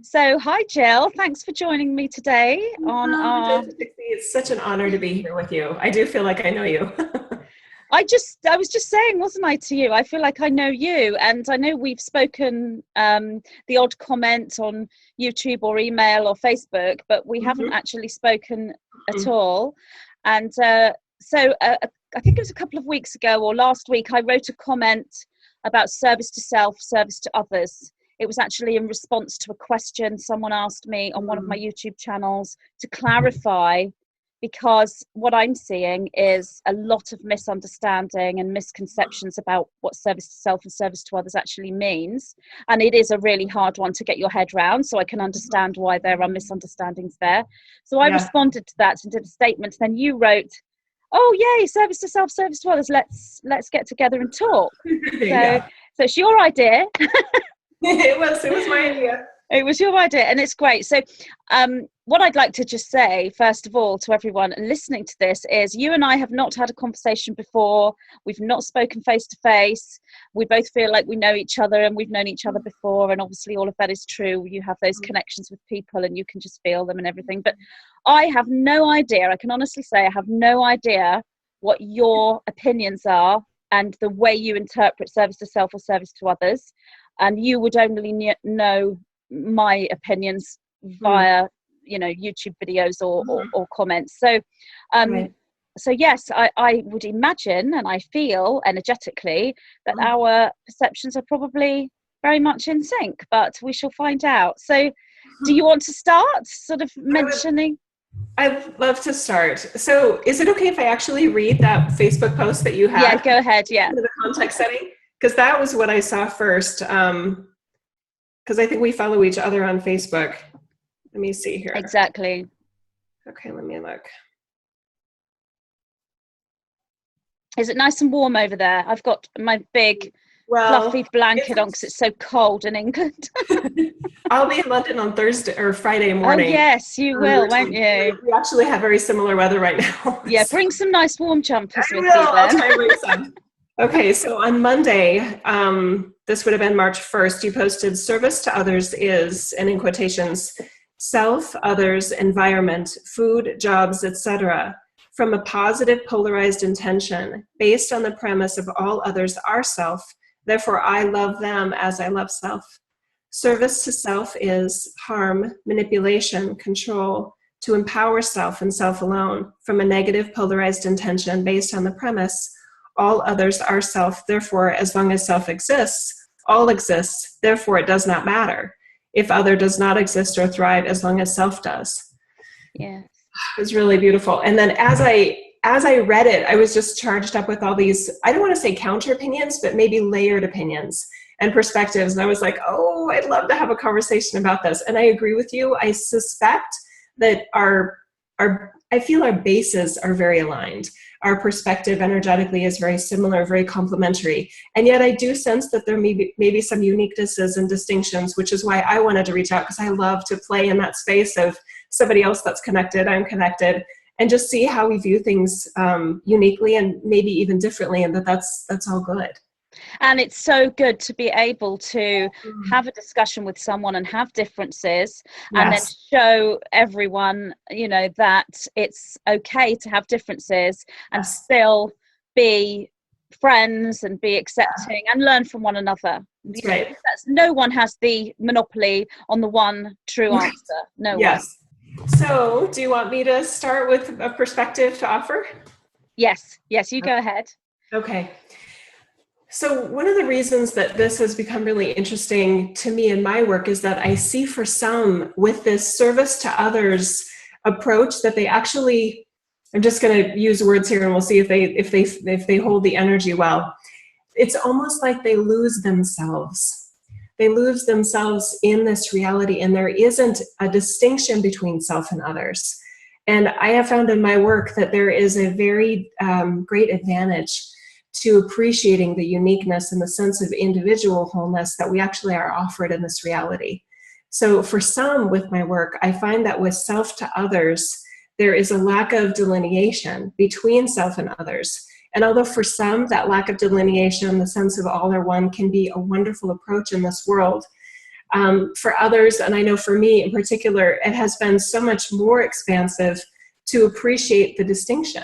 So, hi Jill, thanks for joining me today on our. Magenta Pixie, it's such an honor to be here with you. I do feel like I know you. I was just saying, wasn't I, to you? I feel like I know you, and I know we've spoken the odd comment on YouTube or email or Facebook, but we haven't actually spoken at all. And I think it was a couple of weeks ago or last week, I wrote a comment about service to self, service to others. It was actually in response to a question someone asked me on one of my YouTube channels to clarify, because what I'm seeing is a lot of misunderstanding and misconceptions about what service to self and service to others actually means. And it is a really hard one to get your head around, so I can understand why there are misunderstandings there. So I responded to that and did a statement. Then you wrote, "Oh yay, service to self, service to others, let's get together and talk." So it's your idea. It was my idea. It was your idea, and it's great. So what I'd like to just say, first of all, to everyone listening to this is you and I have not had a conversation before. We've not spoken face to face. We both feel like we know each other, and we've known each other before, and obviously all of that is true. You have those connections with people and you can just feel them and everything. But I have no idea, I can honestly say I have no idea what your opinions are and the way you interpret service to self or service to others. And you would only know my opinions via YouTube videos or comments. So so yes, I would imagine, and I feel energetically, that our perceptions are probably very much in sync, but we shall find out. So do you want to start sort of mentioning? I'd love to start. So is it okay if I actually read that Facebook post that you had? Yeah, go ahead. Yeah. The context setting? Because that was what I saw first. Because I think we follow each other on Facebook. Let me see here. Exactly. Okay, let me look. Is it nice and warm over there? I've got my big fluffy blanket on because it's so cold in England. I'll be in London on Thursday or Friday morning. Oh yes, you will, won't you? We actually have very similar weather right now. Yeah, bring some nice warm jumpers with you then. I'll try and bring some. Okay, so on Monday, this would have been March 1st, you posted service to others is, and in quotations, self, others, environment, food, jobs, etc., from a positive polarized intention based on the premise of all others are self, therefore I love them as I love self. Service to self is harm, manipulation, control, to empower self and self alone from a negative polarized intention based on the premise all others are self, therefore as long as self exists, all exists, therefore it does not matter if other does not exist or thrive as long as self does. Yeah. It was really beautiful. And then as I read it, I was just charged up with all these, I don't want to say counter opinions, but maybe layered opinions and perspectives. And I was like, oh, I'd love to have a conversation about this. And I agree with you. I suspect that I feel our bases are very aligned. Our perspective energetically is very similar, very complementary. And yet I do sense that there may be some uniquenesses and distinctions, which is why I wanted to reach out, because I love to play in that space of somebody else that's connected, I'm connected, and just see how we view things uniquely and maybe even differently, and that's all good. And it's so good to be able to have a discussion with someone and have differences, and then show everyone, that it's okay to have differences and still be friends and be accepting and learn from one another. That's right. No one has the monopoly on the one true answer. No one. So do you want me to start with a perspective to offer? Yes, you go ahead. Okay. So one of the reasons that this has become really interesting to me in my work is that I see for some with this service to others approach that they actually, I'm just going to use words here and we'll see if they hold the energy well. It's almost like they lose themselves. They lose themselves in this reality, and there isn't a distinction between self and others. And I have found in my work that there is a very great advantage to appreciating the uniqueness and the sense of individual wholeness that we actually are offered in this reality. So for some with my work, I find that with self to others, there is a lack of delineation between self and others. And although for some, that lack of delineation, the sense of all or one, can be a wonderful approach in this world, For others, and I know for me in particular, it has been so much more expansive to appreciate the distinction.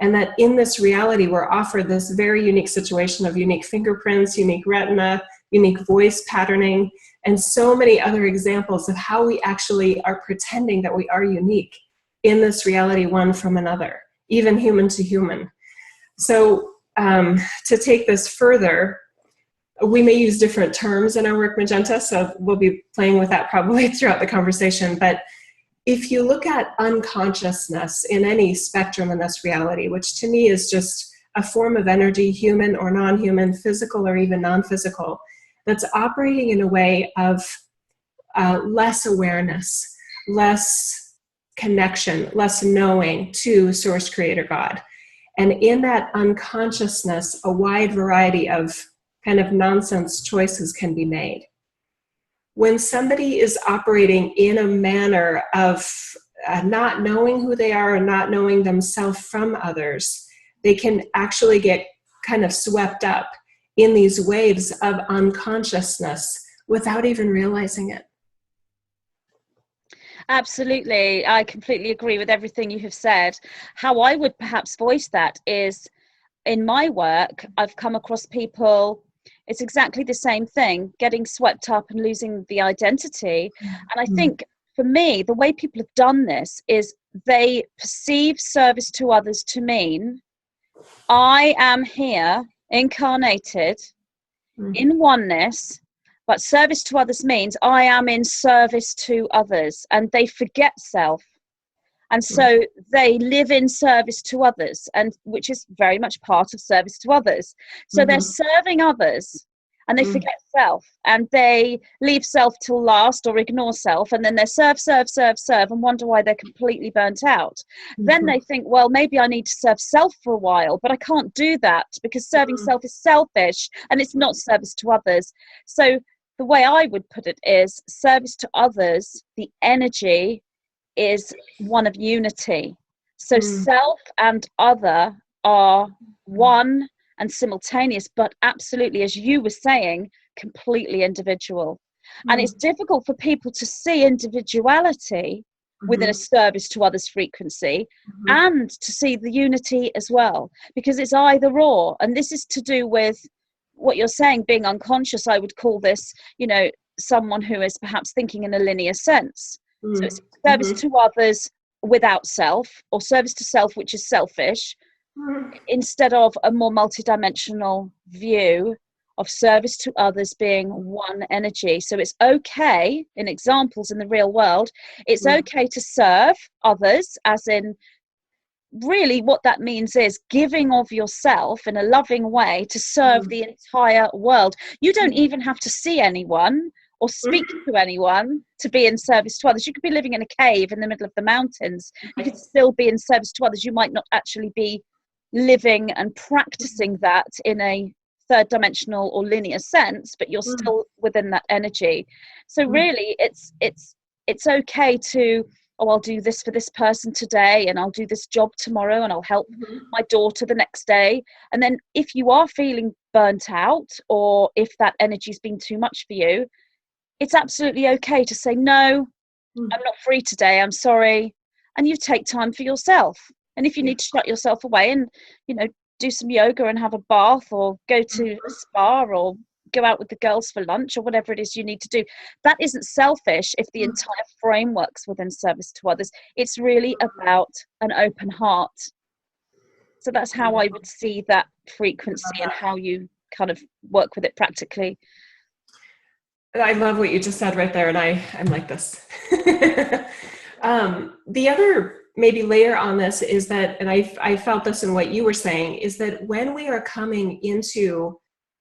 And that in this reality, we're offered this very unique situation of unique fingerprints, unique retina, unique voice patterning, and so many other examples of how we actually are pretending that we are unique in this reality, one from another, even human to human. So to take this further, we may use different terms in our work, Magenta, so we'll be playing with that probably throughout the conversation. But if you look at unconsciousness in any spectrum in this reality, which to me is just a form of energy, human or non-human, physical or even non-physical, that's operating in a way of less awareness, less connection, less knowing to Source Creator God. And in that unconsciousness, a wide variety of kind of nonsense choices can be made. When somebody is operating in a manner of not knowing who they are and not knowing themselves from others, they can actually get kind of swept up in these waves of unconsciousness without even realizing it. Absolutely. I completely agree with everything you have said. How I would perhaps voice that is, in my work, I've come across people, it's exactly the same thing, getting swept up and losing the identity. And I think for me, the way people have done this is they perceive service to others to mean, I am here incarnated in oneness, but service to others means I am in service to others, and they forget self. And so they live in service to others, and which is very much part of service to others. So they're serving others and they forget self, and they leave self till last or ignore self, and then they serve and wonder why they're completely burnt out. Then they think, well, maybe I need to serve self for a while, but I can't do that because serving self is selfish and it's not service to others. So the way I would put it is service to others, the energy is one of unity. So self and other are one and simultaneous, but absolutely, as you were saying, completely individual. And it's difficult for people to see individuality within a service to others frequency and to see the unity as well, because it's either or. And this is to do with what you're saying, being unconscious. I would call this, you know, someone who is perhaps thinking in a linear sense. So it's service to others without self, or service to self, which is selfish, instead of a more multidimensional view of service to others being one energy. So it's okay, in examples in the real world, it's okay to serve others, as in really what that means is giving of yourself in a loving way to serve the entire world. You don't even have to see anyone or speak to anyone to be in service to others. You could be living in a cave in the middle of the mountains. You could still be in service to others. You might not actually be living and practicing that in a third dimensional or linear sense, but you're still within that energy. So really it's okay to, oh, I'll do this for this person today, and I'll do this job tomorrow, and I'll help my daughter the next day. And then if you are feeling burnt out, or if that energy's been too much for you, it's absolutely okay to say, no, I'm not free today, I'm sorry. And you take time for yourself. And if you need to shut yourself away and, you know, do some yoga and have a bath, or go to a spa, or go out with the girls for lunch, or whatever it is you need to do, that isn't selfish if the entire framework's within service to others. It's really about an open heart. So that's how I would see that frequency and how you kind of work with it practically. I love what you just said right there, and I'm like this. The other maybe layer on this is that, and I felt this in what you were saying, is that when we are coming into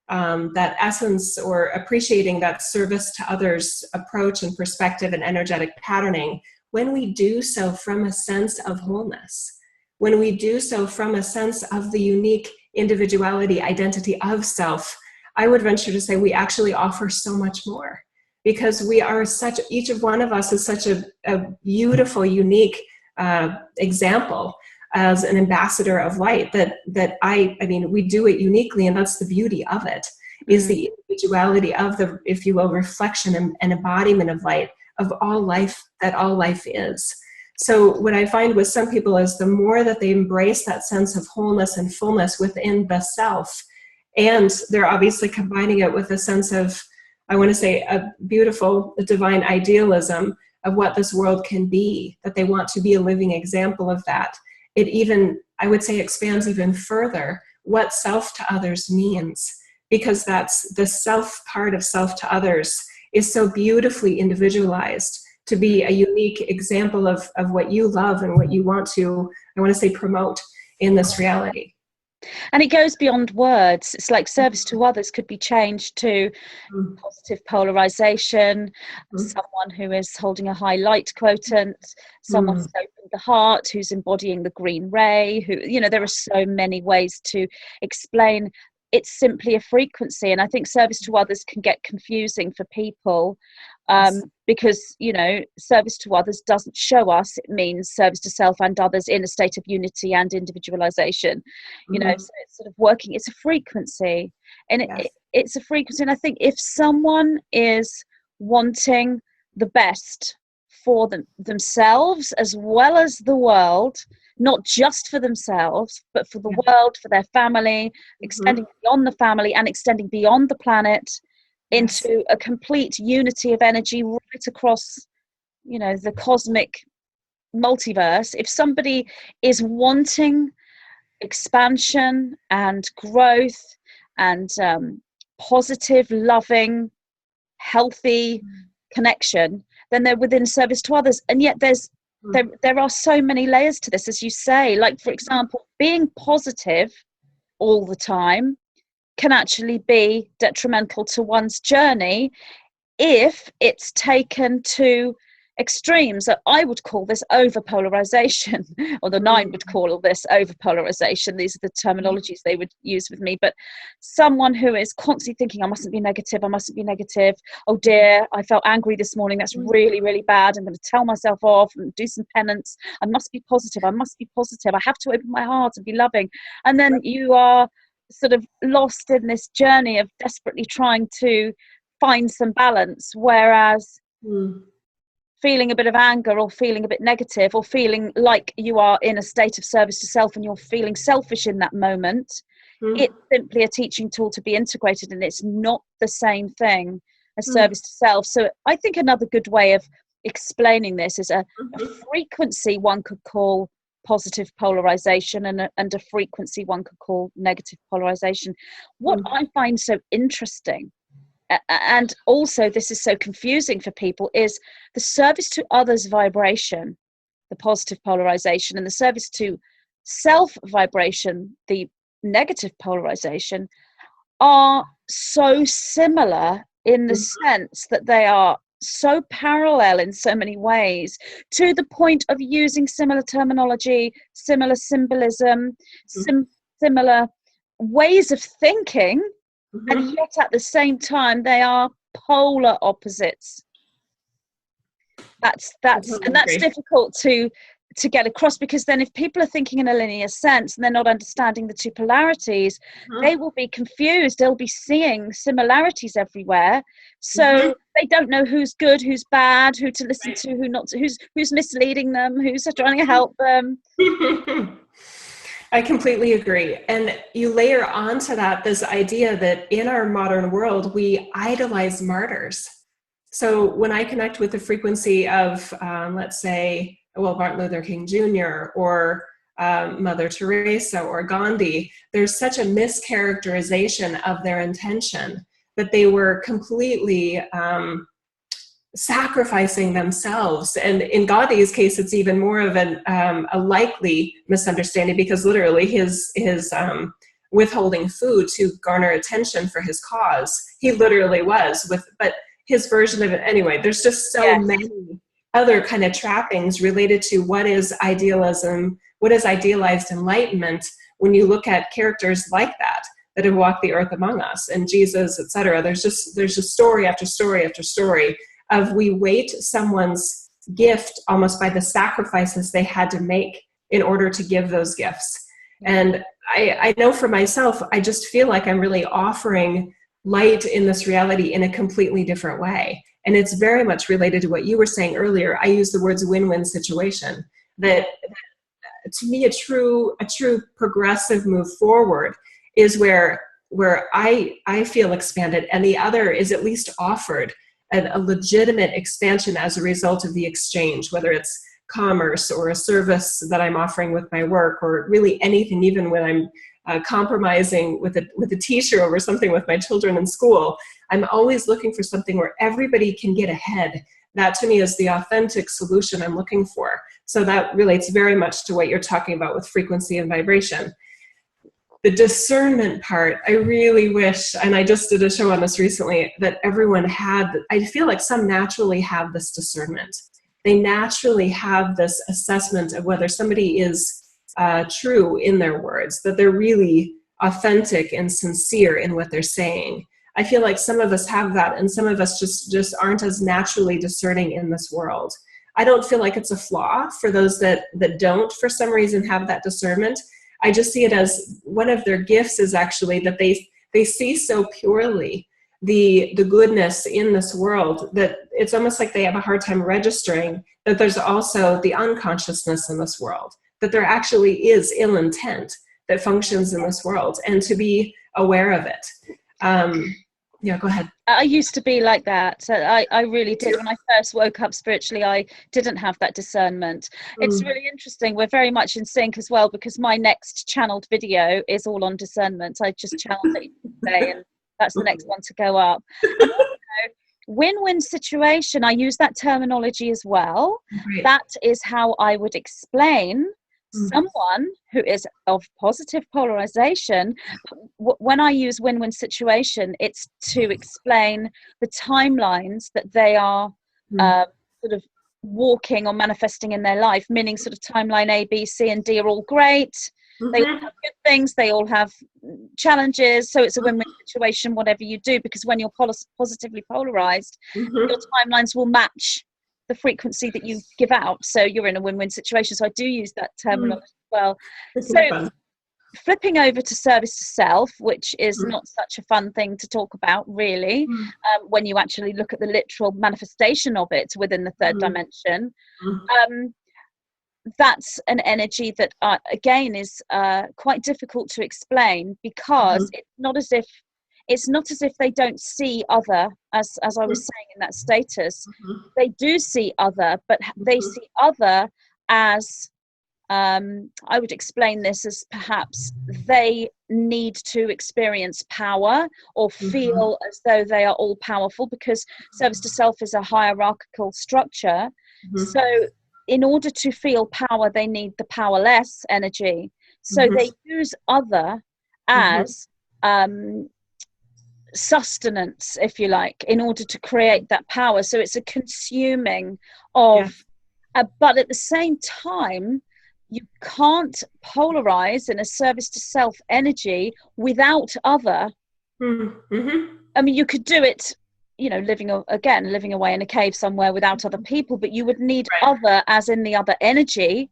that essence, or appreciating that service to others approach and perspective and energetic patterning, when we do so from a sense of wholeness, when we do so from a sense of the unique individuality, identity of self, I would venture to say we actually offer so much more, because we are such, each of one of us is such a beautiful, unique example as an ambassador of light, that I mean, we do it uniquely, and that's the beauty of it, is the individuality of the, if you will, reflection and embodiment of light, of all life, that all life is. So what I find with some people is the more that they embrace that sense of wholeness and fullness within the self, and they're obviously combining it with a sense of, I want to say, a beautiful divine idealism of what this world can be, that they want to be a living example of that. It even, I would say, expands even further what self to others means, because that's the self part of self to others is so beautifully individualized to be a unique example of what you love and what you want to, I want to say, promote in this reality. And it goes beyond words. It's like service to others could be changed to positive polarization, someone who is holding a high light quotient, someone who's opened the heart, who's embodying the green ray, who, you know, there are so many ways to explain. It's simply a frequency. And I think service to others can get confusing for people because, you know, service to others doesn't show us, it means service to self and others in a state of unity and individualization. You know, so it's sort of working, it's a frequency. And it's a frequency. And I think if someone is wanting the best for themselves as well as the world, not just for themselves, but for the world, for their family, extending beyond the family and extending beyond the planet into a complete unity of energy right across, you know, the cosmic multiverse. If somebody is wanting expansion and growth and positive, loving, healthy connection, then they're within service to others. And yet there are so many layers to this, as you say. Like, for example, being positive all the time can actually be detrimental to one's journey if it's taken to extremes. That I would call this overpolarization, or the Nine would call this overpolarization. These are the terminologies they would use with me. But someone who is constantly thinking, I mustn't be negative, oh dear, I felt angry this morning, that's really, really bad, I'm going to tell myself off and do some penance, I must be positive, I have to open my heart and be loving. And then you are sort of lost in this journey of desperately trying to find some balance, whereas feeling a bit of anger or feeling a bit negative or feeling like you are in a state of service to self and you're feeling selfish in that moment, it's simply a teaching tool to be integrated, and it's not the same thing as service to self. So I think another good way of explaining this is a frequency one could call positive polarization and a frequency one could call negative polarization. What I find so interesting, and also this is so confusing for people, is the service to others vibration, the positive polarization, and the service to self vibration, the negative polarization, are so similar in the sense that they are so parallel in so many ways, to the point of using similar terminology, similar symbolism, similar ways of thinking, and yet at the same time they are polar opposites. That's difficult to get across, because then if people are thinking in a linear sense and they're not understanding the two polarities, they will be confused. They'll be seeing similarities everywhere, so they don't know who's good, who's bad, who to listen to, who not to, who's misleading them, who's trying to help them. I completely agree. And you layer onto that this idea that in our modern world we idolize martyrs. So when I connect with the frequency of let's say, well, Martin Luther King Jr. or Mother Teresa or Gandhi, there's such a mischaracterization of their intention, that they were completely sacrificing themselves. And in Gandhi's case, it's even more of a likely misunderstanding, because literally his withholding food to garner attention for his cause, he literally was but his version of it, anyway, there's just so many other kind of trappings related to what is idealism, what is idealized enlightenment, when you look at characters like that have walked the earth among us, and Jesus, etc. There's just story after story after story of we weight someone's gift almost by the sacrifices they had to make in order to give those gifts. And I know for myself, I just feel like I'm really offering light in this reality in a completely different way. And it's very much related to what you were saying earlier. I use the words win-win situation. That to me, a true progressive move forward is where I feel expanded, and the other is at least offered a legitimate expansion as a result of the exchange, whether it's commerce or a service that I'm offering with my work, or really anything, even when I'm compromising with a t-shirt over something with my children in school. I'm always looking for something where everybody can get ahead. That to me is the authentic solution I'm looking for. So that relates very much to what you're talking about with frequency and vibration. The discernment part, I really wish, and I just did a show on this recently, that everyone had. I feel like some naturally have this discernment. They naturally have this assessment of whether somebody is true in their words, that they're really authentic and sincere in what they're saying. I feel like some of us have that, and some of us just aren't as naturally discerning in this world. I don't feel like it's a flaw for those that don't, for some reason, have that discernment. I just see it as one of their gifts is actually that they see so purely the goodness in this world that it's almost like they have a hard time registering that there's also the unconsciousness in this world, that there actually is ill intent that functions in this world, and to be aware of it. Yeah, go ahead. I used to be like that. So I really did. When I first woke up spiritually, I didn't have that discernment. It's really interesting. We're very much in sync as well, because my next channeled video is all on discernment. I just channeled it today, and that's the next one to go up. And also, win-win situation, I use that terminology as well. Right. That is how I would explain someone who is of positive polarization. When I use win-win situation, it's to explain the timelines that they are sort of walking or manifesting in their life, meaning sort of timeline A, B, C, and D are all great. They all have good things, they all have challenges, so it's a win-win situation whatever you do, because when you're positively polarized, your timelines will match the frequency that you give out, so you're in a win-win situation. So I do use that terminology as well. So flipping over to service to self, which is not such a fun thing to talk about really, when you actually look at the literal manifestation of it within the third dimension. That's an energy that again is quite difficult to explain, because it's not as if they don't see other, as I was saying in that status. They do see other, but they see other as, I would explain this as perhaps they need to experience power or feel as though they are all powerful, because service to self is a hierarchical structure. So in order to feel power, they need the powerless energy. So they use other as sustenance, if you like, in order to create that power. So it's a consuming of, but at the same time, you can't polarize in a service to self energy without other. I mean, you could do it, you know, living away in a cave somewhere without other people, but you would need other as in the other energy,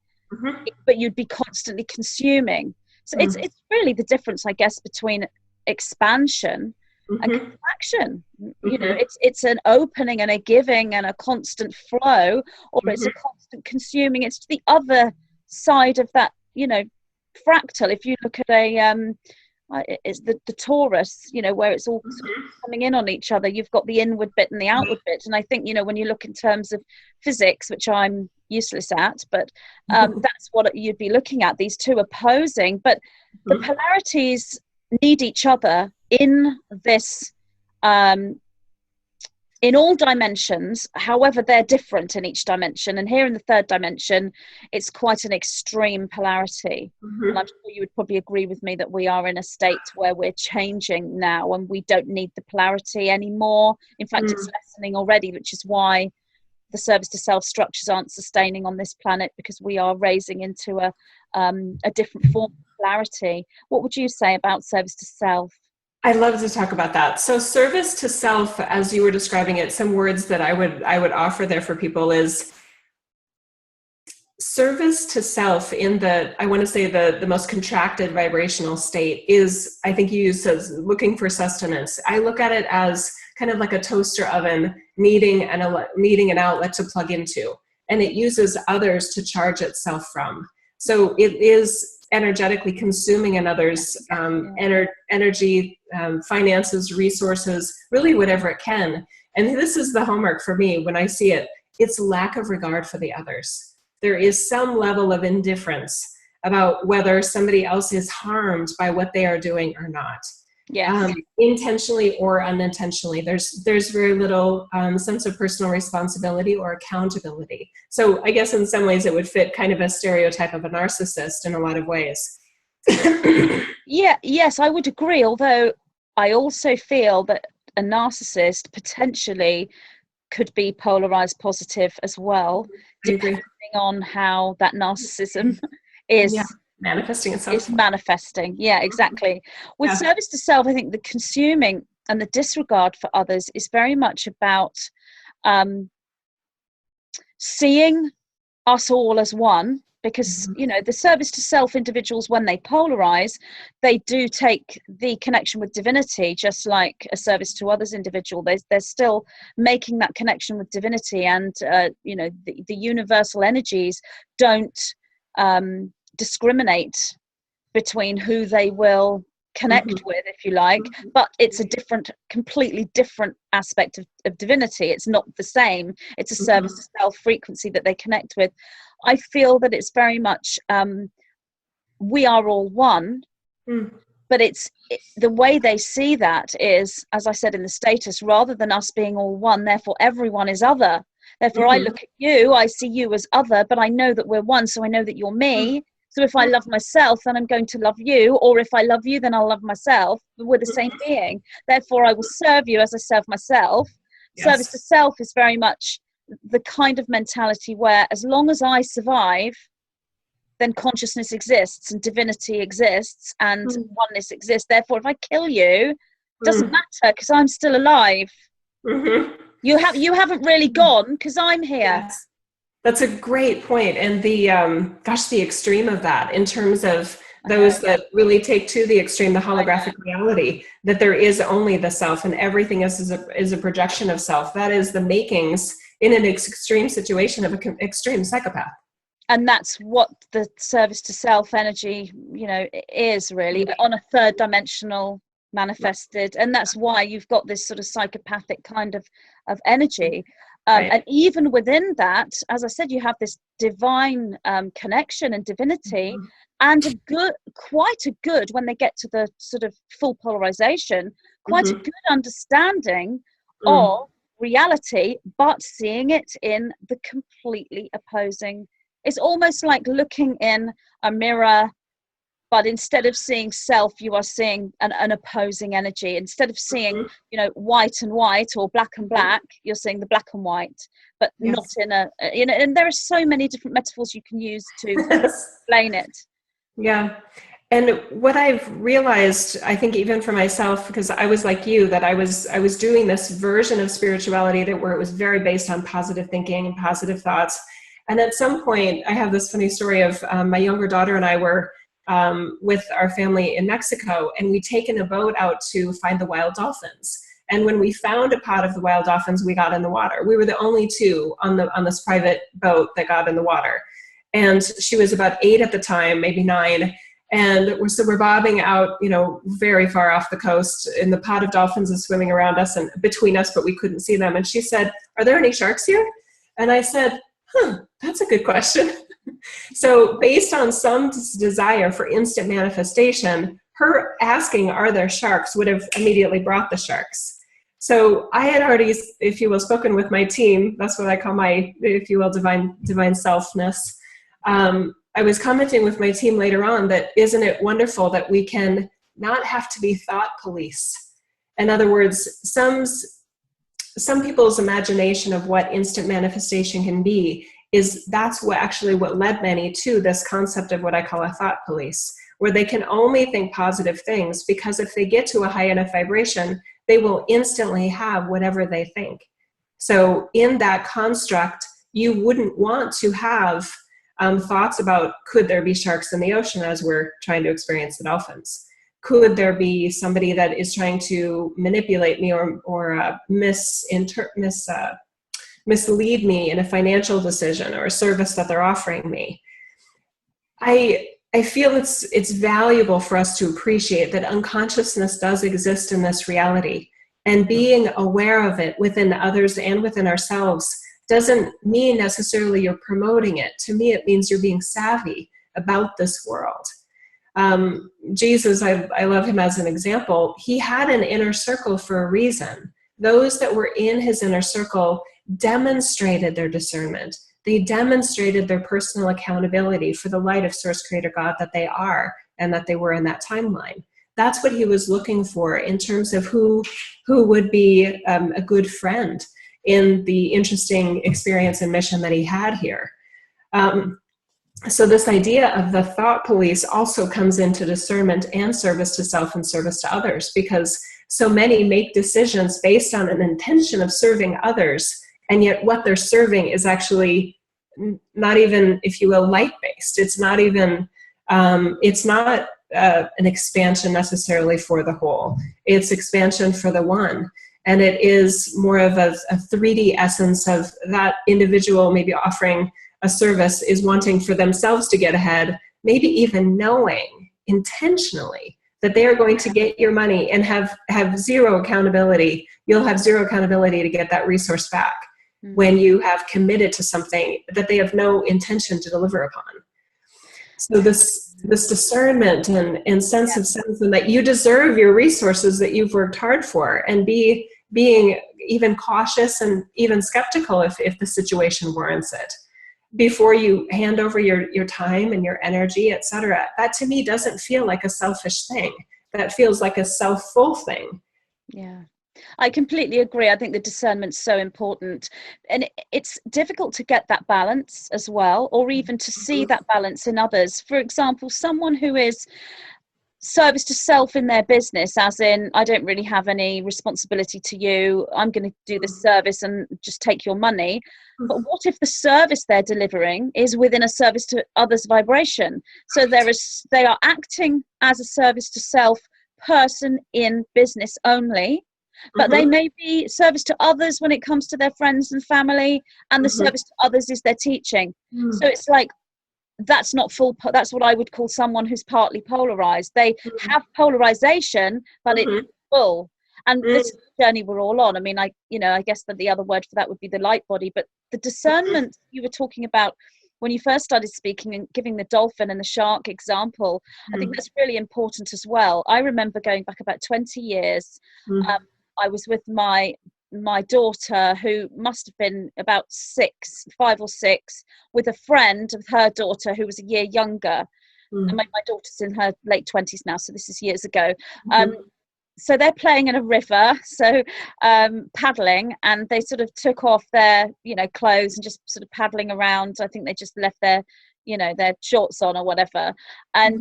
but you'd be constantly consuming. So it's really the difference, I guess, between expansion and contraction. You know, it's an opening and a giving and a constant flow, or it's a constant consuming. It's the other side of that, you know, fractal. If you look at it's the torus, you know, where it's all sort of coming in on each other. You've got the inward bit and the outward bit. And I think, you know, when you look in terms of physics, which I'm useless at, but that's what you'd be looking at, these two opposing. But the polarities need each other in this, in all dimensions. However, they're different in each dimension. And here in the third dimension, it's quite an extreme polarity. And I'm sure you would probably agree with me that we are in a state where we're changing now, and we don't need the polarity anymore. In fact, it's lessening already, which is why the service to self structures aren't sustaining on this planet, because we are raising into a different form of polarity. What would you say about service to self? I love to talk about that. So service to self, as you were describing it, some words that I would offer there for people is service to self in the, I want to say the most contracted vibrational state is, I think you used as looking for sustenance. I look at it as kind of like a toaster oven needing an outlet to plug into, and it uses others to charge itself from. So it is energetically consuming another's energy, finances, resources, really whatever it can. And this is the homework for me when I see it. It's lack of regard for the others. There is some level of indifference about whether somebody else is harmed by what they are doing or not. Yes. Intentionally or unintentionally. There's very little sense of personal responsibility or accountability. So I guess in some ways it would fit kind of a stereotype of a narcissist in a lot of ways. Yes, I would agree. Although I also feel that a narcissist potentially could be polarized positive as well, depending on how that narcissism is manifesting itself. Is manifesting. Yeah, exactly. With service to self, I think the consuming and the disregard for others is very much about seeing us all as one, because you know, the service to self individuals, when they polarize, they do take the connection with divinity, just like a service to others individual. They're still making that connection with divinity, and you know, the universal energies don't discriminate between who they will connect with, if you like, but it's a completely different aspect of divinity. It's not the same. It's a service to self frequency that they connect with. I feel that it's very much we are all one, but the way they see that is, as I said in the status, rather than us being all one, therefore everyone is other. Therefore I look at you, I see you as other, but I know that we're one, so I know that you're me. So if I love myself, then I'm going to love you. Or if I love you, then I'll love myself. But we're the same being. Therefore, I will serve you as I serve myself. Yes. Service to self is very much the kind of mentality where as long as I survive, then consciousness exists and divinity exists and oneness exists. Therefore, if I kill you, it doesn't matter because I'm still alive. You haven't really gone because I'm here. Yes. That's a great point. And the the extreme of that in terms of those that really take to the extreme, the holographic reality, that there is only the self and everything else is a projection of self. That is the makings in an extreme situation of an extreme psychopath. And that's what the service to self energy, you know, is really on a third dimensional manifested. And that's why you've got this sort of psychopathic kind of energy. And even within that, as I said, you have this divine connection and divinity, and quite a good, when they get to the sort of full polarization, quite a good understanding of reality, but seeing it in the completely opposing. It's almost like looking in a mirror, but instead of seeing self, you are seeing an opposing energy. Instead of seeing, you know, white and white or black and black, you're seeing the black and white, but not in a, you know, and there are so many different metaphors you can use to explain it. Yeah. And what I've realized, I think even for myself, because I was like you, that I was doing this version of spirituality where it was very based on positive thinking and positive thoughts. And at some point, I have this funny story of my younger daughter and I were with our family in Mexico, and we'd taken a boat out to find the wild dolphins. And when we found a pod of the wild dolphins, we got in the water. We were the only two on this private boat that got in the water. And she was about 8 at the time, maybe 9. And we're bobbing out, you know, very far off the coast, and the pod of dolphins is swimming around us and between us, but we couldn't see them. And she said, "Are there any sharks here?" And I said, that's a good question. So based on some desire for instant manifestation, her asking, "Are there sharks?" would have immediately brought the sharks. So I had already, if you will, spoken with my team. That's what I call my, if you will, divine selfness. I was commenting with my team later on that isn't it wonderful that we can not have to be thought police? In other words, some people's imagination of what instant manifestation can be that's what led many to this concept of what I call a thought police, where they can only think positive things because if they get to a high enough vibration, they will instantly have whatever they think. So in that construct, you wouldn't want to have thoughts about, could there be sharks in the ocean as we're trying to experience the dolphins? Could there be somebody that is trying to manipulate me or mislead me in a financial decision or a service that they're offering me? I feel it's valuable for us to appreciate that unconsciousness does exist in this reality, and being aware of it within others and within ourselves doesn't mean necessarily you're promoting it. To me, it means you're being savvy about this world. Jesus, I love him as an example. He had an inner circle for a reason. Those that were in his inner circle demonstrated their discernment. They demonstrated their personal accountability for the light of Source Creator God that they are and that they were in that timeline. That's what he was looking for in terms of who would be a good friend in the interesting experience and mission that he had here. So this idea of the thought police also comes into discernment and service to self and service to others, because so many make decisions based on an intention of serving others, and yet what they're serving is actually not even, if you will, light-based. It's not even, it's not an expansion necessarily for the whole. It's expansion for the one. And it is more of a 3D essence of that individual maybe offering a service is wanting for themselves to get ahead, maybe even knowing intentionally that they are going to get your money and have zero accountability. You'll have zero accountability to get that resource back when you have committed to something that they have no intention to deliver upon. So this discernment and sense of sense, and that you deserve your resources that you've worked hard for, and being even cautious and even skeptical if the situation warrants it, before you hand over your time and your energy, etc. That to me doesn't feel like a selfish thing. That feels like a self-full thing. Yeah. I completely agree. I think the discernment's so important, and it's difficult to get that balance as well, or even to see that balance in others. For example, someone who is service to self in their business, as in, I don't really have any responsibility to you, I'm going to do this service and just take your money. But what if the service they're delivering is within a service to others vibration? So they are acting as a service to self person in business only, but they may be service to others when it comes to their friends and family, and the service to others is their teaching. So it's like, that's not full. That's what I would call someone who's partly polarized. They have polarization, but it's full. And this is the journey we're all on. I mean, I guess that the other word for that would be the light body. But the discernment you were talking about when you first started speaking and giving the dolphin and the shark example, I think that's really important as well. I remember going back about 20 years. I was with my daughter, who must have been about 5 or 6, with a friend of her daughter who was a year younger. And my daughter's in her late 20s now, so this is years ago. So they're playing in a river, so paddling, and they sort of took off their clothes and just sort of paddling around. I think they just left their their shorts on or whatever, and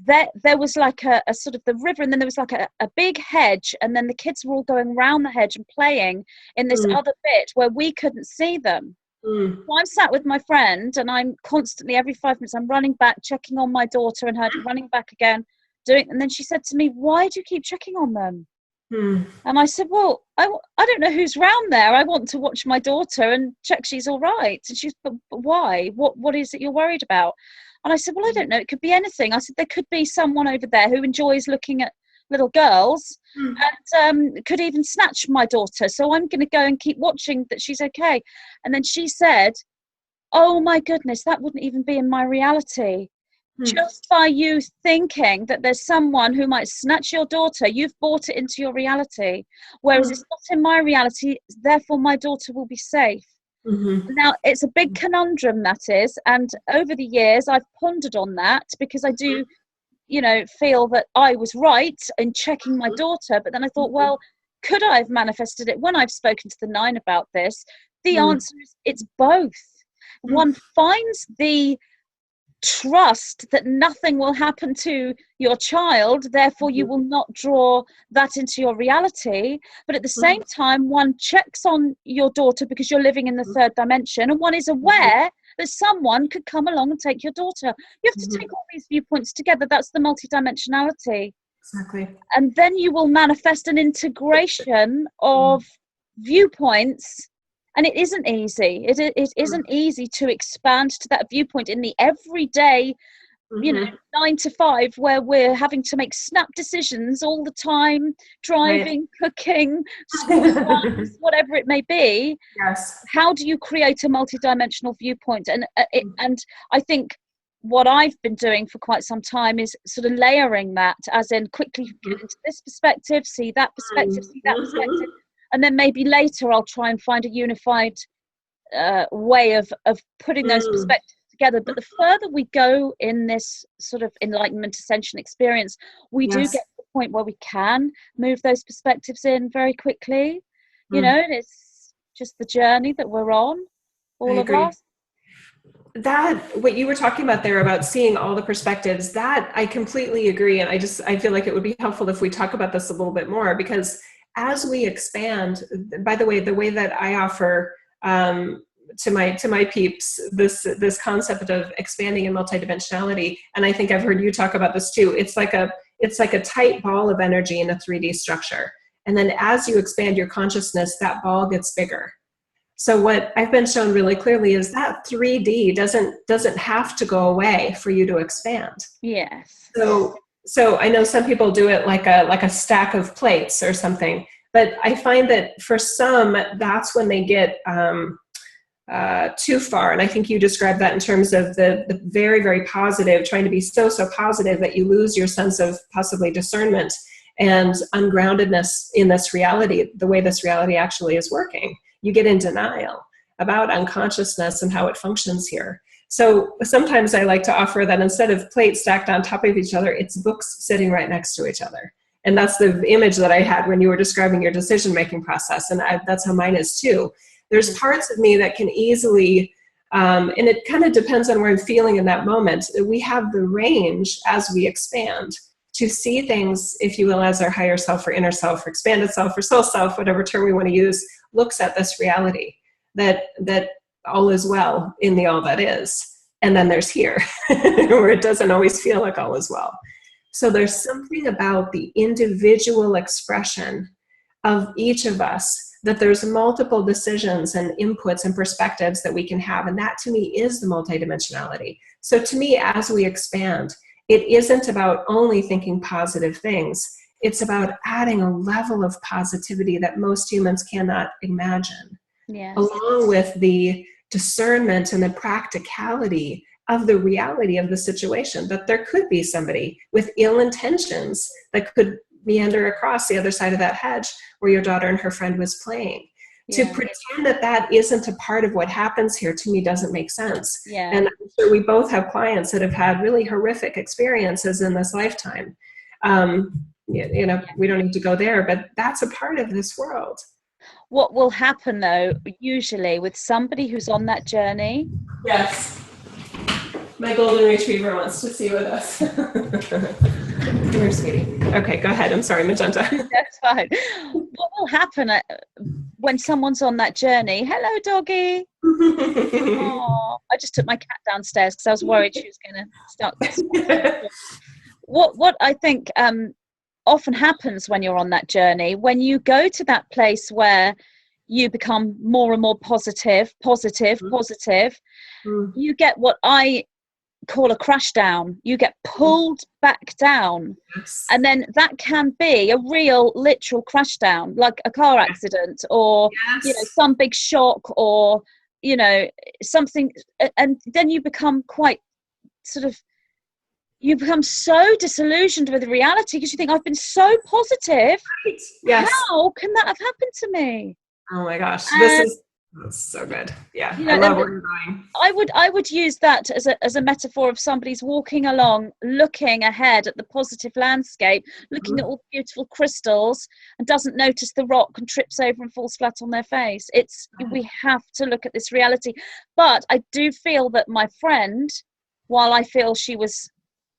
there was like a sort of the river, and then there was like a big hedge, and then the kids were all going around the hedge and playing in this other bit where we couldn't see them. So I'm sat with my friend, and I'm constantly, every 5 minutes, I'm running back, checking on my daughter, and her running back again, and then she said to me, "Why do you keep checking on them?" And I said, "Well, I don't know who's round there. I want to watch my daughter and check she's all right." And she's, but why? What is it you're worried about? And I said, "Well, I don't know. It could be anything." I said, "There could be someone over there who enjoys looking at little girls and could even snatch my daughter. So I'm going to go and keep watching that she's okay." And then she said, "Oh my goodness, that wouldn't even be in my reality. Just by you thinking that there's someone who might snatch your daughter, you've brought it into your reality. Whereas it's not in my reality, therefore my daughter will be safe." Now, it's a big conundrum, that is. And over the years, I've pondered on that, because I do, feel that I was right in checking my daughter. But then I thought, well, could I have manifested it? When I've spoken to the 9 about this, the answer is it's both. One finds the trust that nothing will happen to your child, therefore you will not draw that into your reality. But at the same time, one checks on your daughter because you're living in the 3rd dimension, and one is aware that someone could come along and take your daughter. You have to take all these viewpoints together. That's the multidimensionality. Exactly. And then you will manifest an integration of viewpoints. And it isn't easy. It isn't easy to expand to that viewpoint in the everyday, 9 to 5, where we're having to make snap decisions all the time, driving, cooking, school runs, whatever it may be. Yes. How do you create a multidimensional viewpoint? And and I think what I've been doing for quite some time is sort of layering that, as in quickly get into this perspective, see that perspective, see that perspective. And then maybe later I'll try and find a unified way of putting those perspectives together. But the further we go in this sort of enlightenment ascension experience, we do get to the point where we can move those perspectives in very quickly. You know, and it's just the journey that we're on, all of us. That, what you were talking about there about seeing all the perspectives, that I completely agree. And I feel like it would be helpful if we talk about this a little bit more, because as we expand, by the way that I offer to my peeps, this concept of expanding in multidimensionality, and I think I've heard you talk about this too. It's like a tight ball of energy in a 3D structure, and then as you expand your consciousness, that ball gets bigger. So what I've been shown really clearly is that 3D doesn't have to go away for you to expand. Yes. So I know some people do it like a stack of plates or something, but I find that for some, that's when they get too far. And I think you described that in terms of the very, very positive, trying to be so positive that you lose your sense of possibly discernment and ungroundedness in this reality, the way this reality actually is working. You get in denial about unconsciousness and how it functions here. So sometimes I like to offer that instead of plates stacked on top of each other, it's books sitting right next to each other. And that's the image that I had when you were describing your decision-making process. And that's how mine is too. There's parts of me that can easily, and it kind of depends on where I'm feeling in that moment. We have the range as we expand to see things, if you will, as our higher self or inner self or expanded self or soul self, whatever term we want to use, looks at this reality that all is well in the all that is. And then there's here, where it doesn't always feel like all is well. So there's something about the individual expression of each of us, that there's multiple decisions and inputs and perspectives that we can have. And that to me is the multidimensionality. So to me, as we expand, it isn't about only thinking positive things. It's about adding a level of positivity that most humans cannot imagine. Yes. Along with the discernment and the practicality of the reality of the situation, that there could be somebody with ill intentions that could meander across the other side of that hedge where your daughter and her friend was playing. Yeah. To pretend that isn't a part of what happens here, to me, doesn't make sense. Yeah. And I'm sure we both have clients that have had really horrific experiences in this lifetime. You know, we don't need to go there, but that's a part of this world. What will happen, though, usually with somebody who's on that journey? Yes. My golden retriever wants to see with us. Come here, sweetie. Okay, go ahead. I'm sorry, Magenta. That's fine. What will happen when someone's on that journey? Hello, doggy. Oh, I just took my cat downstairs because I was worried she was going to start. What I think often happens when you're on that journey, when you go to that place where you become more and more positive, you get what I call a crash down. You get pulled back down. Yes. And then that can be a real literal crash down, like a car accident or you know, some big shock or you know, something, and then you become quite sort of, you become so disillusioned with reality because you think, I've been so positive. Right. Yes. How can that have happened to me? Oh my gosh, that's so good. Yeah, you know, I love where you're going. I would use that as a metaphor of somebody's walking along, looking ahead at the positive landscape, looking at all the beautiful crystals, and doesn't notice the rock and trips over and falls flat on their face. We have to look at this reality. But I do feel that my friend, while I feel she was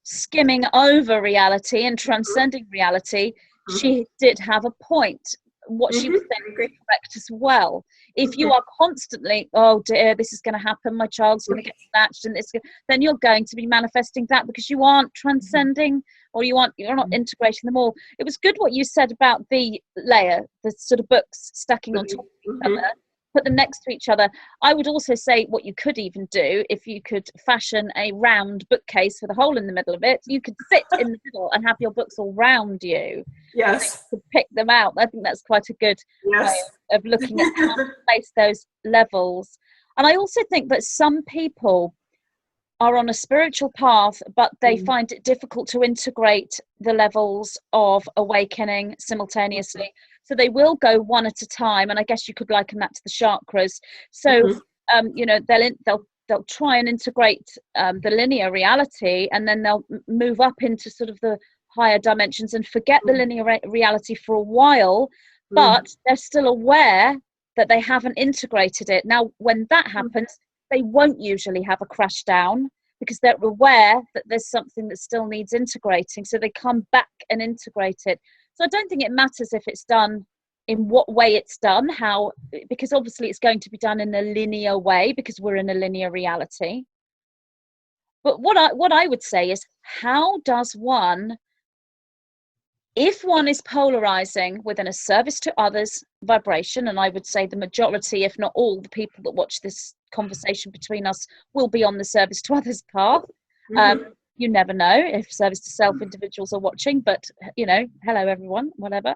skimming over reality and transcending reality, she did have a point. what she was saying is correct as well. If you are constantly, oh dear, this is going to happen, my child's going to get snatched, and then you're going to be manifesting that because you aren't transcending, or you're not integrating them all. It was good what you said about the layer, the sort of books stacking on top of each other. Put them next to each other. I would also say what you could even do, if you could fashion a round bookcase with a hole in the middle of it, you could sit in the middle and have your books all round you. Yes. To pick them out. I think that's quite a good way of looking at how to place those levels. And I also think that some people are on a spiritual path, but they find it difficult to integrate the levels of awakening simultaneously. So they will go one at a time, and I guess you could liken that to the chakras. So they'll try and integrate the linear reality, and then they'll move up into sort of the higher dimensions and forget the linear reality for a while, but they're still aware that they haven't integrated it. Now, when that happens, they won't usually have a crash down because they're aware that there's something that still needs integrating. So they come back and integrate it. So I don't think it matters if it's done in what way it's done, because obviously it's going to be done in a linear way because we're in a linear reality. But what I would say is, how does one, if one is polarizing within a service to others vibration, and I would say the majority, if not all, the people that watch this conversation between us will be on the service to others path. You never know if service to self individuals are watching, but hello everyone, whatever.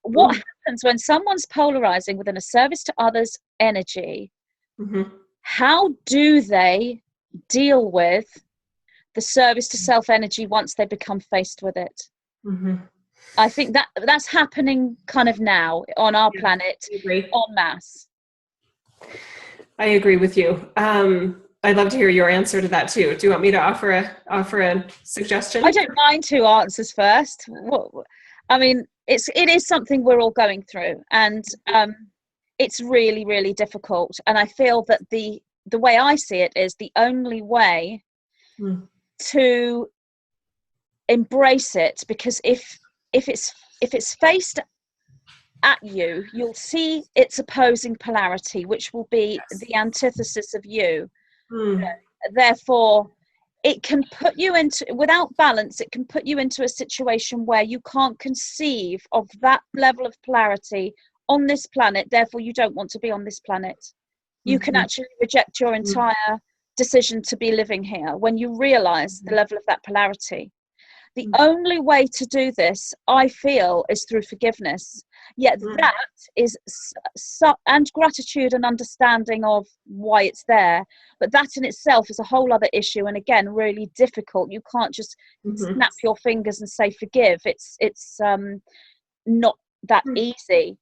What happens when someone's polarizing within a service to others energy? How do they deal with the service to self energy once they become faced with it? I think that's happening kind of now on our planet en masse. I agree with you. I'd love to hear your answer to that too. Do you want me to offer a suggestion? I don't mind who answers first. I mean, it is something we're all going through, and it's really, really difficult. And I feel that the way I see it is the only way to embrace it, because if it's faced at you, you'll see its opposing polarity, which will be the antithesis of you. Therefore, it can put you into, without balance, it can put you into a situation where you can't conceive of that level of polarity on this planet. Therefore, you don't want to be on this planet. You can actually reject your entire decision to be living here when you realize the level of that polarity. The only way to do this, I feel, is through forgiveness. Yet that is and gratitude and understanding of why it's there. But that in itself is a whole other issue, and again, really difficult. You can't just snap your fingers and say forgive. It's not that easy.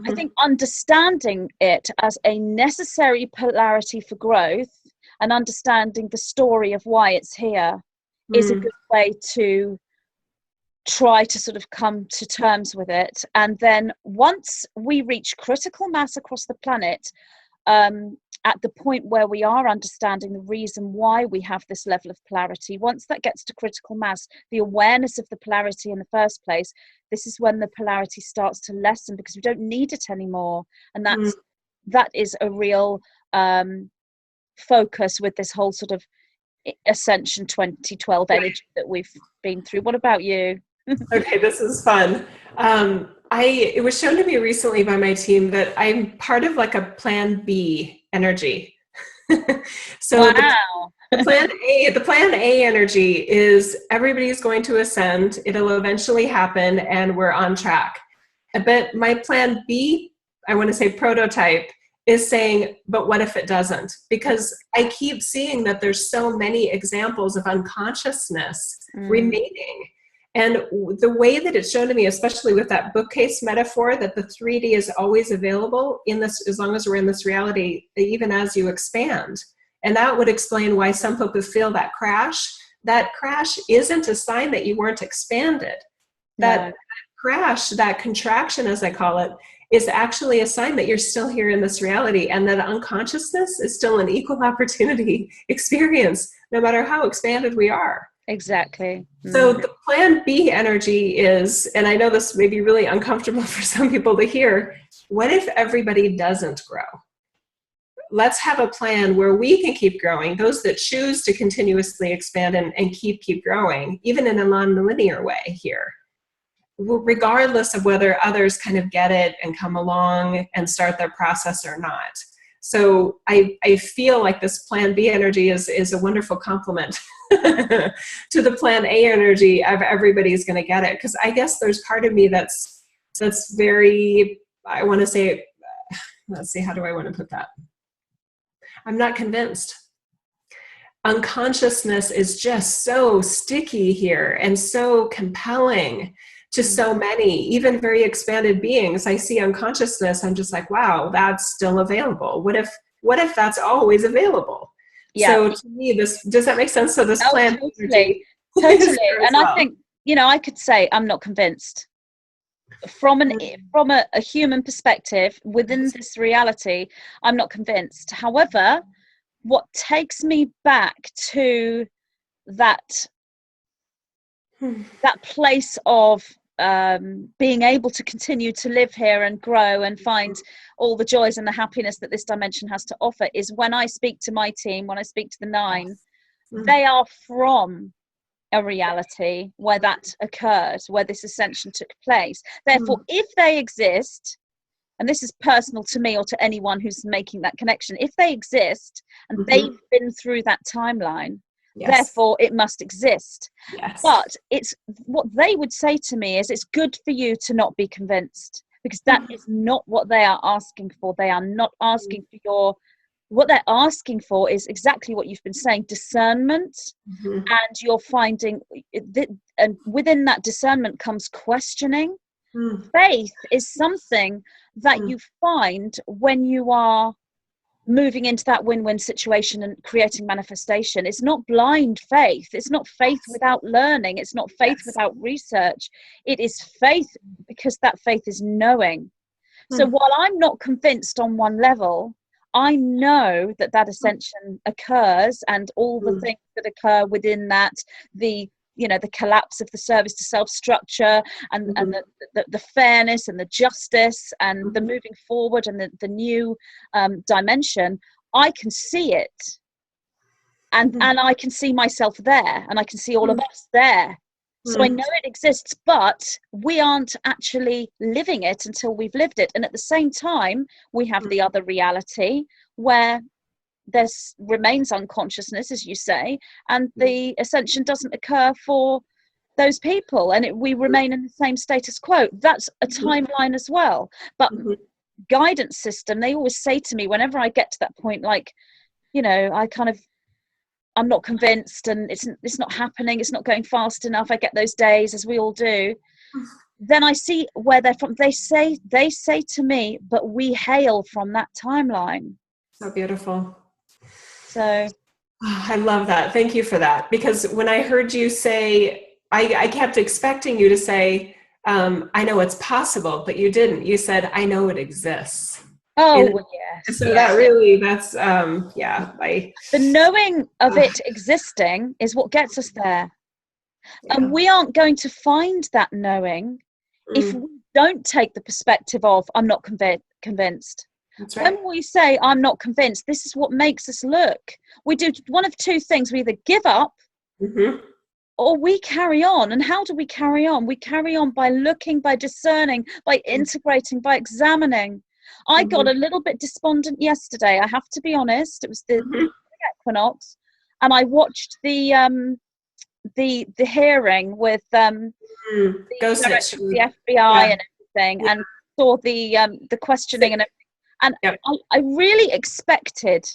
I think understanding it as a necessary polarity for growth and understanding the story of why it's here is a good way to try to sort of come to terms with it. And then once we reach critical mass across the planet, at the point where we are understanding the reason why we have this level of polarity, once that gets to critical mass, the awareness of the polarity in the first place, this is when the polarity starts to lessen because we don't need it anymore. And that is a real focus with this whole sort of Ascension 2012 energy that we've been through. What about you? Okay, this is fun. It was shown to me recently by my team that I'm part of like a plan B energy. So wow. the plan A energy is everybody's going to ascend. It'll eventually happen and we're on track. But my plan B, I want to say prototype, is saying, but what if it doesn't? Because I keep seeing that there's so many examples of unconsciousness remaining. And the way that it's shown to me, especially with that bookcase metaphor, that the 3D is always available in this, as long as we're in this reality, even as you expand. And that would explain why some people feel that crash. That crash isn't a sign that you weren't expanded. That crash, that contraction, as I call it, is actually a sign that you're still here in this reality, and that unconsciousness is still an equal opportunity experience, no matter how expanded we are. Exactly. So the plan B energy is, and I know this may be really uncomfortable for some people to hear, what if everybody doesn't grow? Let's have a plan where we can keep growing, those that choose to continuously expand and keep growing, even in a non-linear way here, regardless of whether others kind of get it and come along and start their process or not. So I feel like this plan B energy is a wonderful complement to the plan A energy of everybody's going to get it. Because I guess there's part of me that's very, I want to say, let's see, how do I want to put that? I'm not convinced. Unconsciousness is just so sticky here and so compelling to so many, even very expanded beings. I see unconsciousness, I'm just like, wow, that's still available. What if that's always available? Yeah. So to me, does that make sense? So this plan totally. And I think, I could say I'm not convinced. From a human perspective, within this reality, I'm not convinced. However, what takes me back to that place of being able to continue to live here and grow and find all the joys and the happiness that this dimension has to offer is when I speak to my team, when I speak to the 9, they are from a reality where that occurred, where this ascension took place. Therefore, if they exist, and this is personal to me or to anyone who's making that connection, if they exist and they've been through that timeline, therefore it must exist. But it's what they would say to me is, it's good for you to not be convinced, because that is not what they are asking for. They are not asking for what they're asking for is exactly what you've been saying, discernment. And you're finding and within that discernment comes questioning. Faith is something that you find when you are moving into that win-win situation and creating manifestation. It's not blind faith. It's not faith without learning. It's not faith without research. It is faith because that faith is knowing. So while I'm not convinced on one level, I know that ascension occurs, and all the things that occur within that, the collapse of the service to self structure, and the fairness and the justice and the moving forward and the new dimension, I can see it, and I can see myself there, and I can see all of us there. So I know it exists, but we aren't actually living it until we've lived it. And at the same time, we have the other reality where there remains unconsciousness, as you say, and the ascension doesn't occur for those people, and we remain in the same status quo. That's a timeline as well. But guidance system, they always say to me whenever I get to that point, like, I'm not convinced, and it's not happening, it's not going fast enough. I get those days, as we all do. Then I see where they're from. They say to me, but we hail from that timeline. So beautiful. So I love that. Thank you for that. Because when I heard you say, I kept expecting you to say, I know it's possible, but you didn't. You said, I know it exists. Yes. So that really, that's, the knowing of it existing is what gets us there. And we aren't going to find that knowing if we don't take the perspective of, I'm not convinced. That's right. When we say, I'm not convinced, this is what makes us look. We do one of two things. We either give up or we carry on. And how do we carry on? We carry on by looking, by discerning, by integrating, by examining. I got a little bit despondent yesterday, I have to be honest. It was the equinox, and I watched the hearing with the director of the FBI and everything, and saw the questioning and everything. And I really expected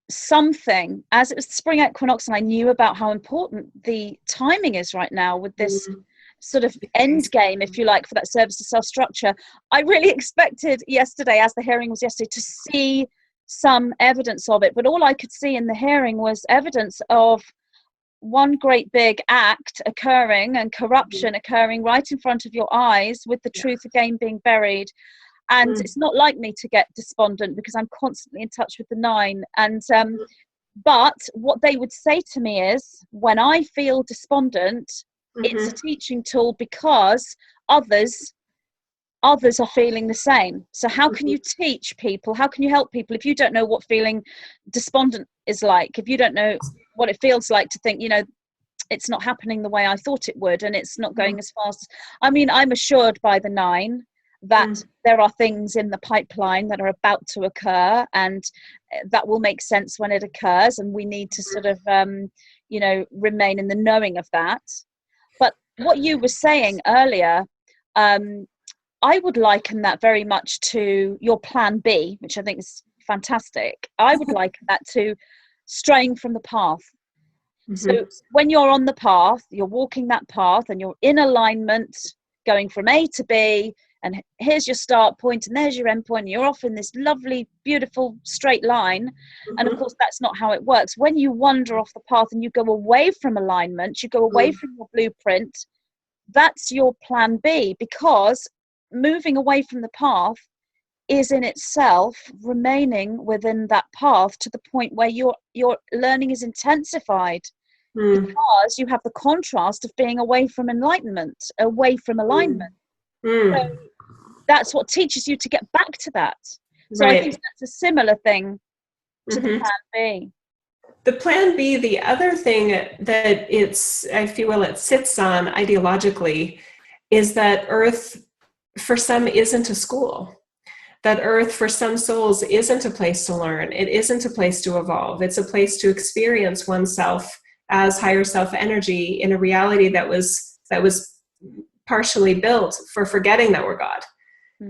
something, as it was the spring equinox, and I knew about how important the timing is right now with this sort of end game, if you like, for that service to self structure. I really expected yesterday, as the hearing was yesterday, to see some evidence of it, but all I could see in the hearing was evidence of one great big act occurring and corruption occurring right in front of your eyes, with the truth again being buried. And it's not like me to get despondent, because I'm constantly in touch with the 9, and But what they would say to me is, when I feel despondent, it's a teaching tool because others are feeling the same. So how can you teach people? How can you help people if you don't know what feeling despondent is like? If you don't know what it feels like to think, it's not happening the way I thought it would, and it's not going as fast. I mean, I'm assured by the 9 that there are things in the pipeline that are about to occur, and that will make sense when it occurs, and we need to sort of remain in the knowing of that. But what you were saying earlier, I would liken that very much to your plan B, which I think is fantastic. I would liken that to straying from the path. So when you're on the path, you're walking that path and you're in alignment, going from A to B, and here's your start point and there's your end point, and you're off in this lovely, beautiful, straight line. And of course, that's not how it works. When you wander off the path and you go away from alignment, you go away from your blueprint, that's your plan B, because moving away from the path is in itself remaining within that path to the point where your learning is intensified, because you have the contrast of being away from enlightenment, away from alignment. So that's what teaches you to get back to that. So I think that's a similar thing to the plan B. The plan B, the other thing that I feel it sits on ideologically, is that Earth for some isn't a school. That Earth for some souls isn't a place to learn. It isn't a place to evolve. It's a place to experience oneself as higher self energy in a reality that was partially built for forgetting that we're God.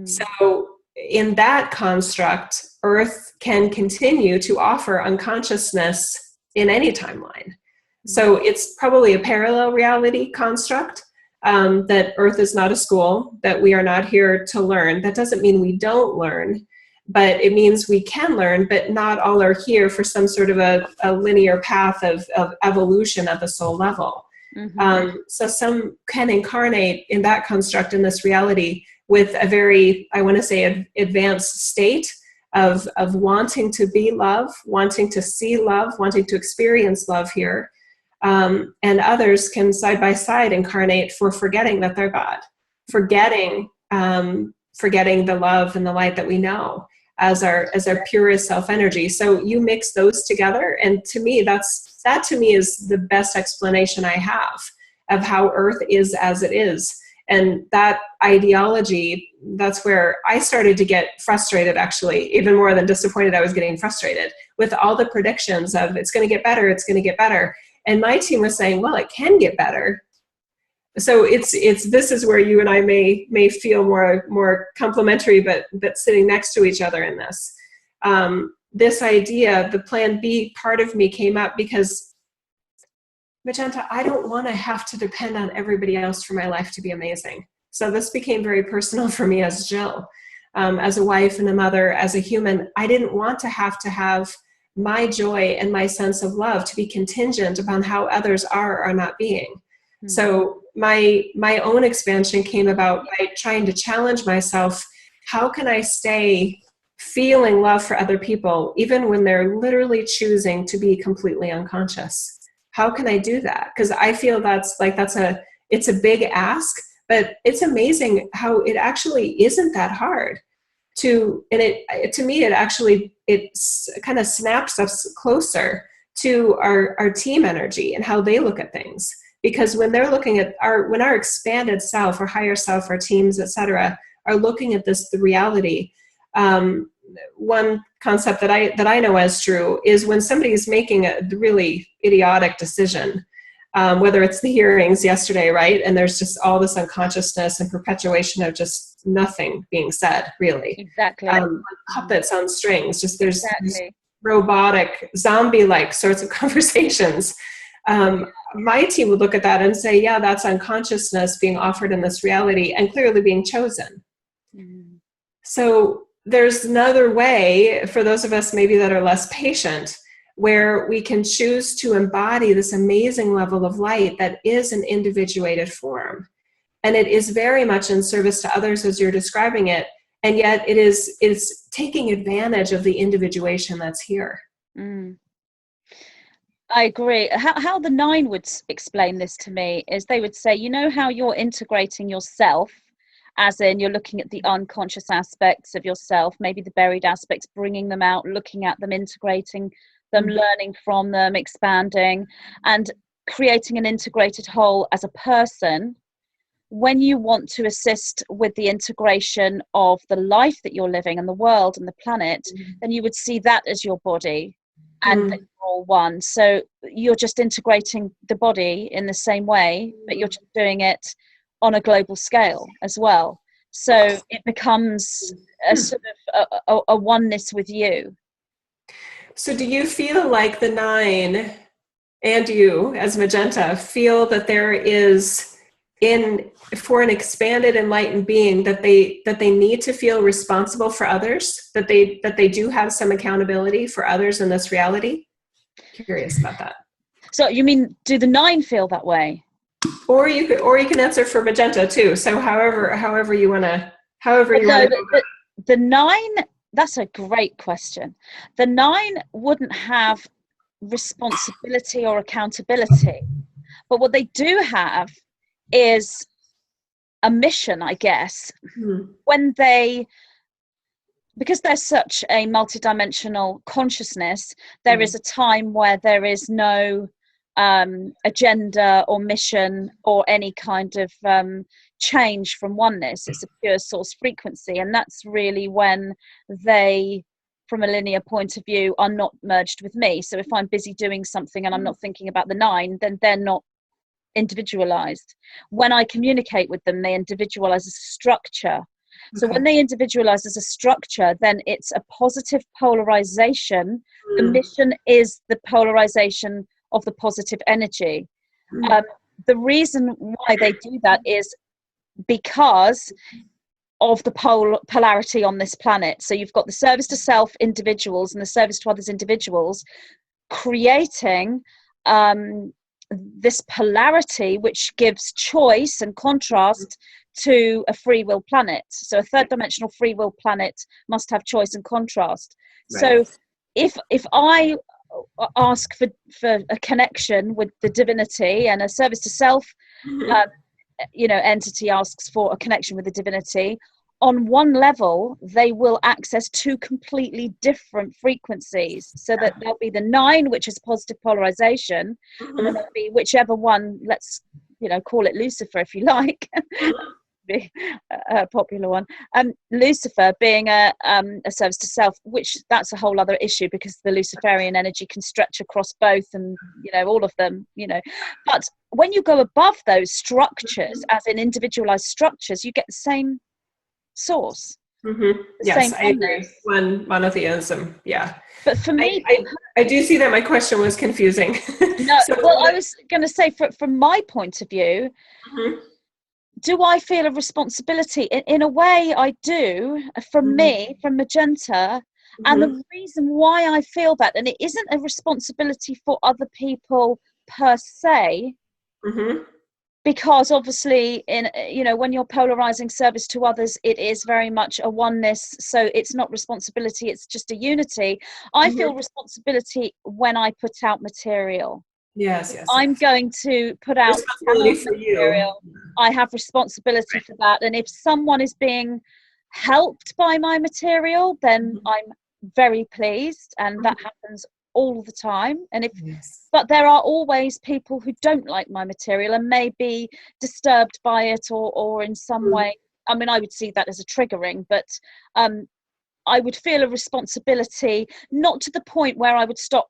So in that construct, Earth can continue to offer unconsciousness in any timeline. So it's probably a parallel reality construct, that Earth is not a school, that we are not here to learn. That doesn't mean we don't learn, but it means we can learn, but not all are here for some sort of a linear path of evolution at the soul level. So some can incarnate in that construct, in this reality, with a very, I want to say, advanced state of wanting to be love, wanting to see love, wanting to experience love here. And others can side by side incarnate for forgetting that they're God, forgetting the love and the light that we know as our purest self energy. So you mix those together, and to me, that to me is the best explanation I have of how Earth is as it is. And that ideology, that's where I started to get frustrated, actually, even more than disappointed. I was getting frustrated with all the predictions of it's going to get better, it's going to get better. And my team was saying, well, it can get better. So this is where you and I may feel more complementary, but sitting next to each other in this. This idea, the plan B part of me came up because, Magenta, I don't want to have to depend on everybody else for my life to be amazing. So this became very personal for me as Jill, as a wife and a mother, as a human. I didn't want to have my joy and my sense of love to be contingent upon how others are or not being. So my own expansion came about by trying to challenge myself. How can I stay feeling love for other people, even when they're literally choosing to be completely unconscious? How can I do that? Because I feel it's a big ask, but it's amazing how it actually isn't that hard. To me, it kind of snaps us closer to our team energy and how they look at things. Because when they're looking at when our expanded self, our higher self, our teams, etc., are looking at the reality. One concept that I know as true is when somebody's making a really idiotic decision, whether it's the hearings yesterday, right? And there's just all this unconsciousness and perpetuation of just nothing being said, really. Exactly. Puppets on strings, just there's robotic, zombie-like sorts of conversations. My team would look at that and say, yeah, that's unconsciousness being offered in this reality and clearly being chosen. So there's another way for those of us maybe that are less patient, where we can choose to embody this amazing level of light that is an individuated form. And it is very much in service to others as you're describing it. And yet it's taking advantage of the individuation that's here. I agree. How the nine would explain this to me is they would say, you know how you're integrating yourself, as in you're looking at the unconscious aspects of yourself, maybe the buried aspects, bringing them out, looking at them, integrating them, learning from them, expanding, and creating an integrated whole as a person. When you want to assist with the integration of the life that you're living and the world and the planet, then you would see that as your body, and that you're all one. So you're just integrating the body in the same way, but you're just doing it on a global scale as well. So it becomes a sort of a oneness with you. So do you feel like the nine and you as Magenta feel that there is, for an expanded enlightened being, that they need to feel responsible for others, that they do have some accountability for others in this reality? Curious about that. So you mean, do the nine feel that way? Or you can answer for Magenta too. So however you want to, the nine, that's a great question. The nine wouldn't have responsibility or accountability, but what they do have is a mission, I guess. When because they're such a multidimensional consciousness, there is a time where there is no agenda or mission or any kind of change from oneness. It's a pure source frequency, and that's really when they, from a linear point of view, are not merged with me. So if I'm busy doing something and I'm not thinking about the nine, then they're not individualized. When I communicate with them, they individualize as a structure. So when they individualize as a structure, then it's a positive polarization. The mission is the polarization of the positive energy. The reason why they do that is because of the polarity on this planet. So you've got the service to self individuals and the service to others individuals creating this polarity, which gives choice and contrast to a free will planet. So a third dimensional free will planet must have choice and contrast. Right. So if I ask for a connection with the divinity, and a service to self entity asks for a connection with the divinity, on one level they will access two completely different frequencies. So that there'll be the nine, which is positive polarization, and then there'll be whichever one, let's call it Lucifer if you like. A popular one, Lucifer being a service to self, which that's a whole other issue, because the Luciferian energy can stretch across both, and all of them, but when you go above those structures, as in individualized structures, you get the same source. Yes, I agree. One monotheism. Yeah, but for me, I do see that my question was confusing. No, well, I was going to say, from my point of view, do I feel a responsibility? In a way, I do, from me, from Magenta. And the reason why I feel that, and it isn't a responsibility for other people per se, because obviously, when you're polarizing service to others, it is very much a oneness. So it's not responsibility; it's just a unity. I feel responsibility when I put out material. Yes. I'm going to put out material. I have responsibility for that. And if someone is being helped by my material, then I'm very pleased. And that happens all the time. And but there are always people who don't like my material and may be disturbed by it or in some way. I mean, I would see that as a triggering, but I would feel a responsibility, not to the point where I would stop.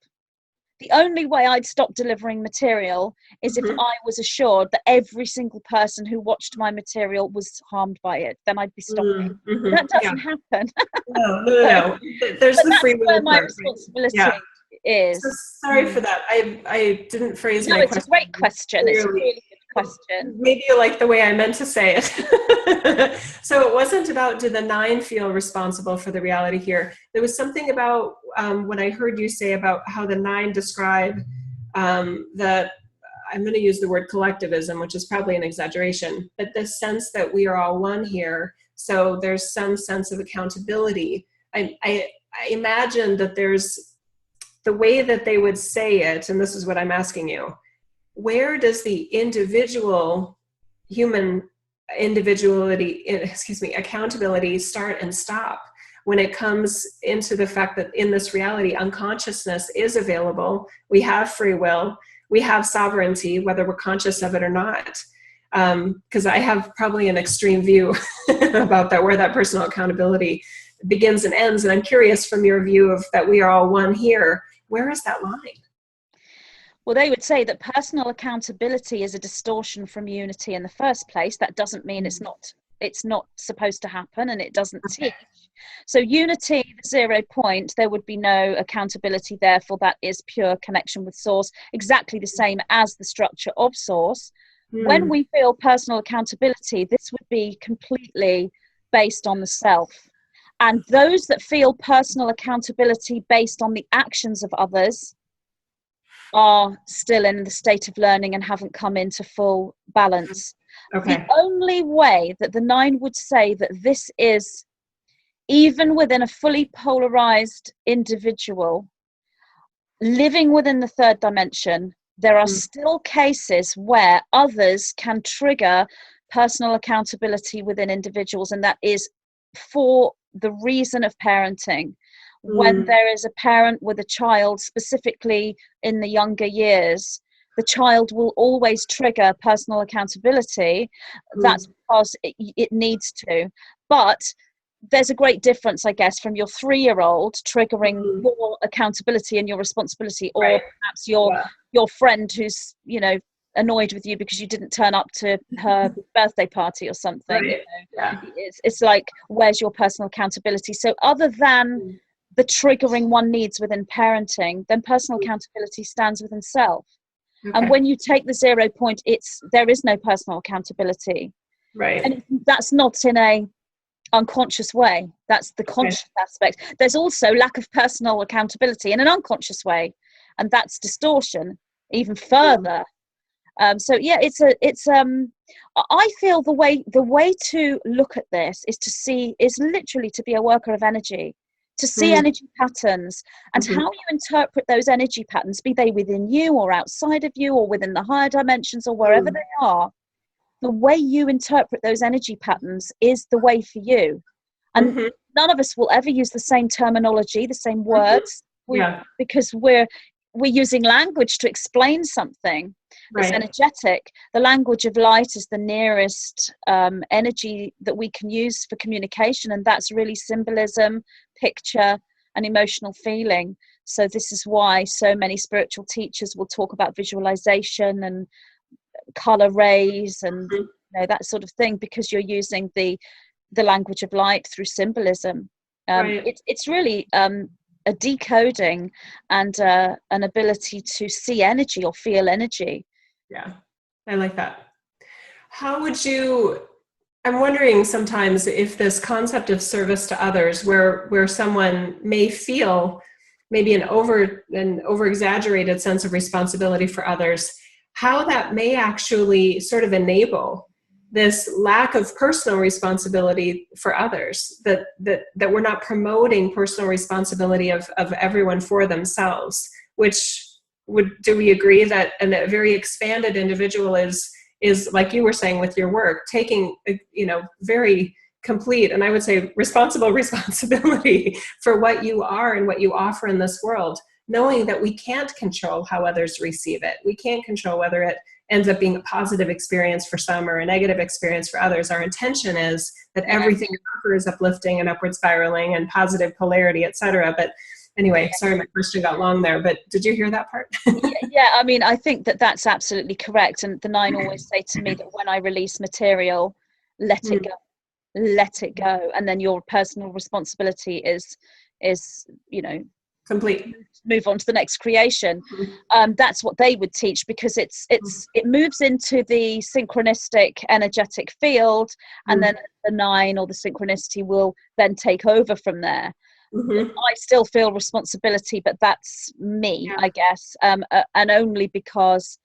The only way I'd stop delivering material is if I was assured that every single person who watched my material was harmed by it. Then I'd be stopping. That doesn't happen. No. There's the free will. Where my responsibility is. So sorry for that. I didn't phrase my question. No, it's a great question. It's a really good question. Maybe you like the way I meant to say it. So it wasn't about, do the nine feel responsible for the reality here? There was something about what I heard you say about how the nine describe that, I'm going to use the word collectivism, which is probably an exaggeration, but the sense that we are all one here. So there's some sense of accountability. I imagine that there's the way that they would say it, and this is what I'm asking you, where does the individual human accountability start and stop when it comes into the fact that in this reality, unconsciousness is available, we have free will, we have sovereignty, whether we're conscious of it or not? Because I have probably an extreme view about that, where that personal accountability begins and ends. And I'm curious, from your view of that we are all one here, where is that line? Well, they would say that personal accountability is a distortion from unity in the first place. That doesn't mean it's not supposed to happen, and it doesn't teach. So unity, the 0 point, there would be no accountability, therefore that is pure connection with source, exactly the same as the structure of source. When we feel personal accountability, this would be completely based on the self. And those that feel personal accountability based on the actions of others are still in the state of learning and haven't come into full balance. Okay. The only way that the 9 would say that this is, even within a fully polarized individual, living within the 3rd dimension, there are still cases where others can trigger personal accountability within individuals, and that is for the reason of parenting. When there is a parent with a child, specifically in the younger years, the child will always trigger personal accountability. That's because it needs to. But there's a great difference, I guess, from your 3-year-old triggering your accountability and your responsibility, or perhaps your friend who's, annoyed with you because you didn't turn up to her birthday party or something. It's like, where's your personal accountability? So other than the triggering one needs within parenting, then personal accountability stands within self. And when you take the 0 point, there is no personal accountability. And that's not in a unconscious way. That's the conscious aspect. There's also lack of personal accountability in an unconscious way, and that's distortion even further. I feel the way to look at this is literally to be a worker of energy, to see energy patterns, and how you interpret those energy patterns, be they within you or outside of you or within the higher dimensions or wherever they are. The way you interpret those energy patterns is the way for you. And none of us will ever use the same terminology, the same words, because we're using language to explain something. It's energetic. The language of light is the nearest energy that we can use for communication, and that's really symbolism, picture, and emotional feeling. So this is why so many spiritual teachers will talk about visualization and color rays and that sort of thing, because you're using the language of light through symbolism. It's really a decoding and an ability to see energy or feel energy. I like that. I'm wondering sometimes if this concept of service to others, where someone may feel maybe an over exaggerated sense of responsibility for others, how that may actually sort of enable this lack of personal responsibility for others, that we're not promoting personal responsibility of everyone for themselves, do we agree that a very expanded individual is like you were saying with your work, taking, very complete, and I would say responsible responsibility for what you are and what you offer in this world, knowing that we can't control how others receive it. We can't control whether it ends up being a positive experience for some or a negative experience for others. Our intention is that everything we offer is uplifting and upward spiraling and positive polarity, etc. But anyway, sorry, my question got long there, but did you hear that part? I mean, I think that's absolutely correct. And the 9 always say to me that when I release material, let it go. And then your personal responsibility is complete. Move on to the next creation. That's what they would teach, because it moves into the synchronistic energetic field, and then the 9 or the synchronicity will then take over from there. I still feel responsibility, but that's me, I guess, and only because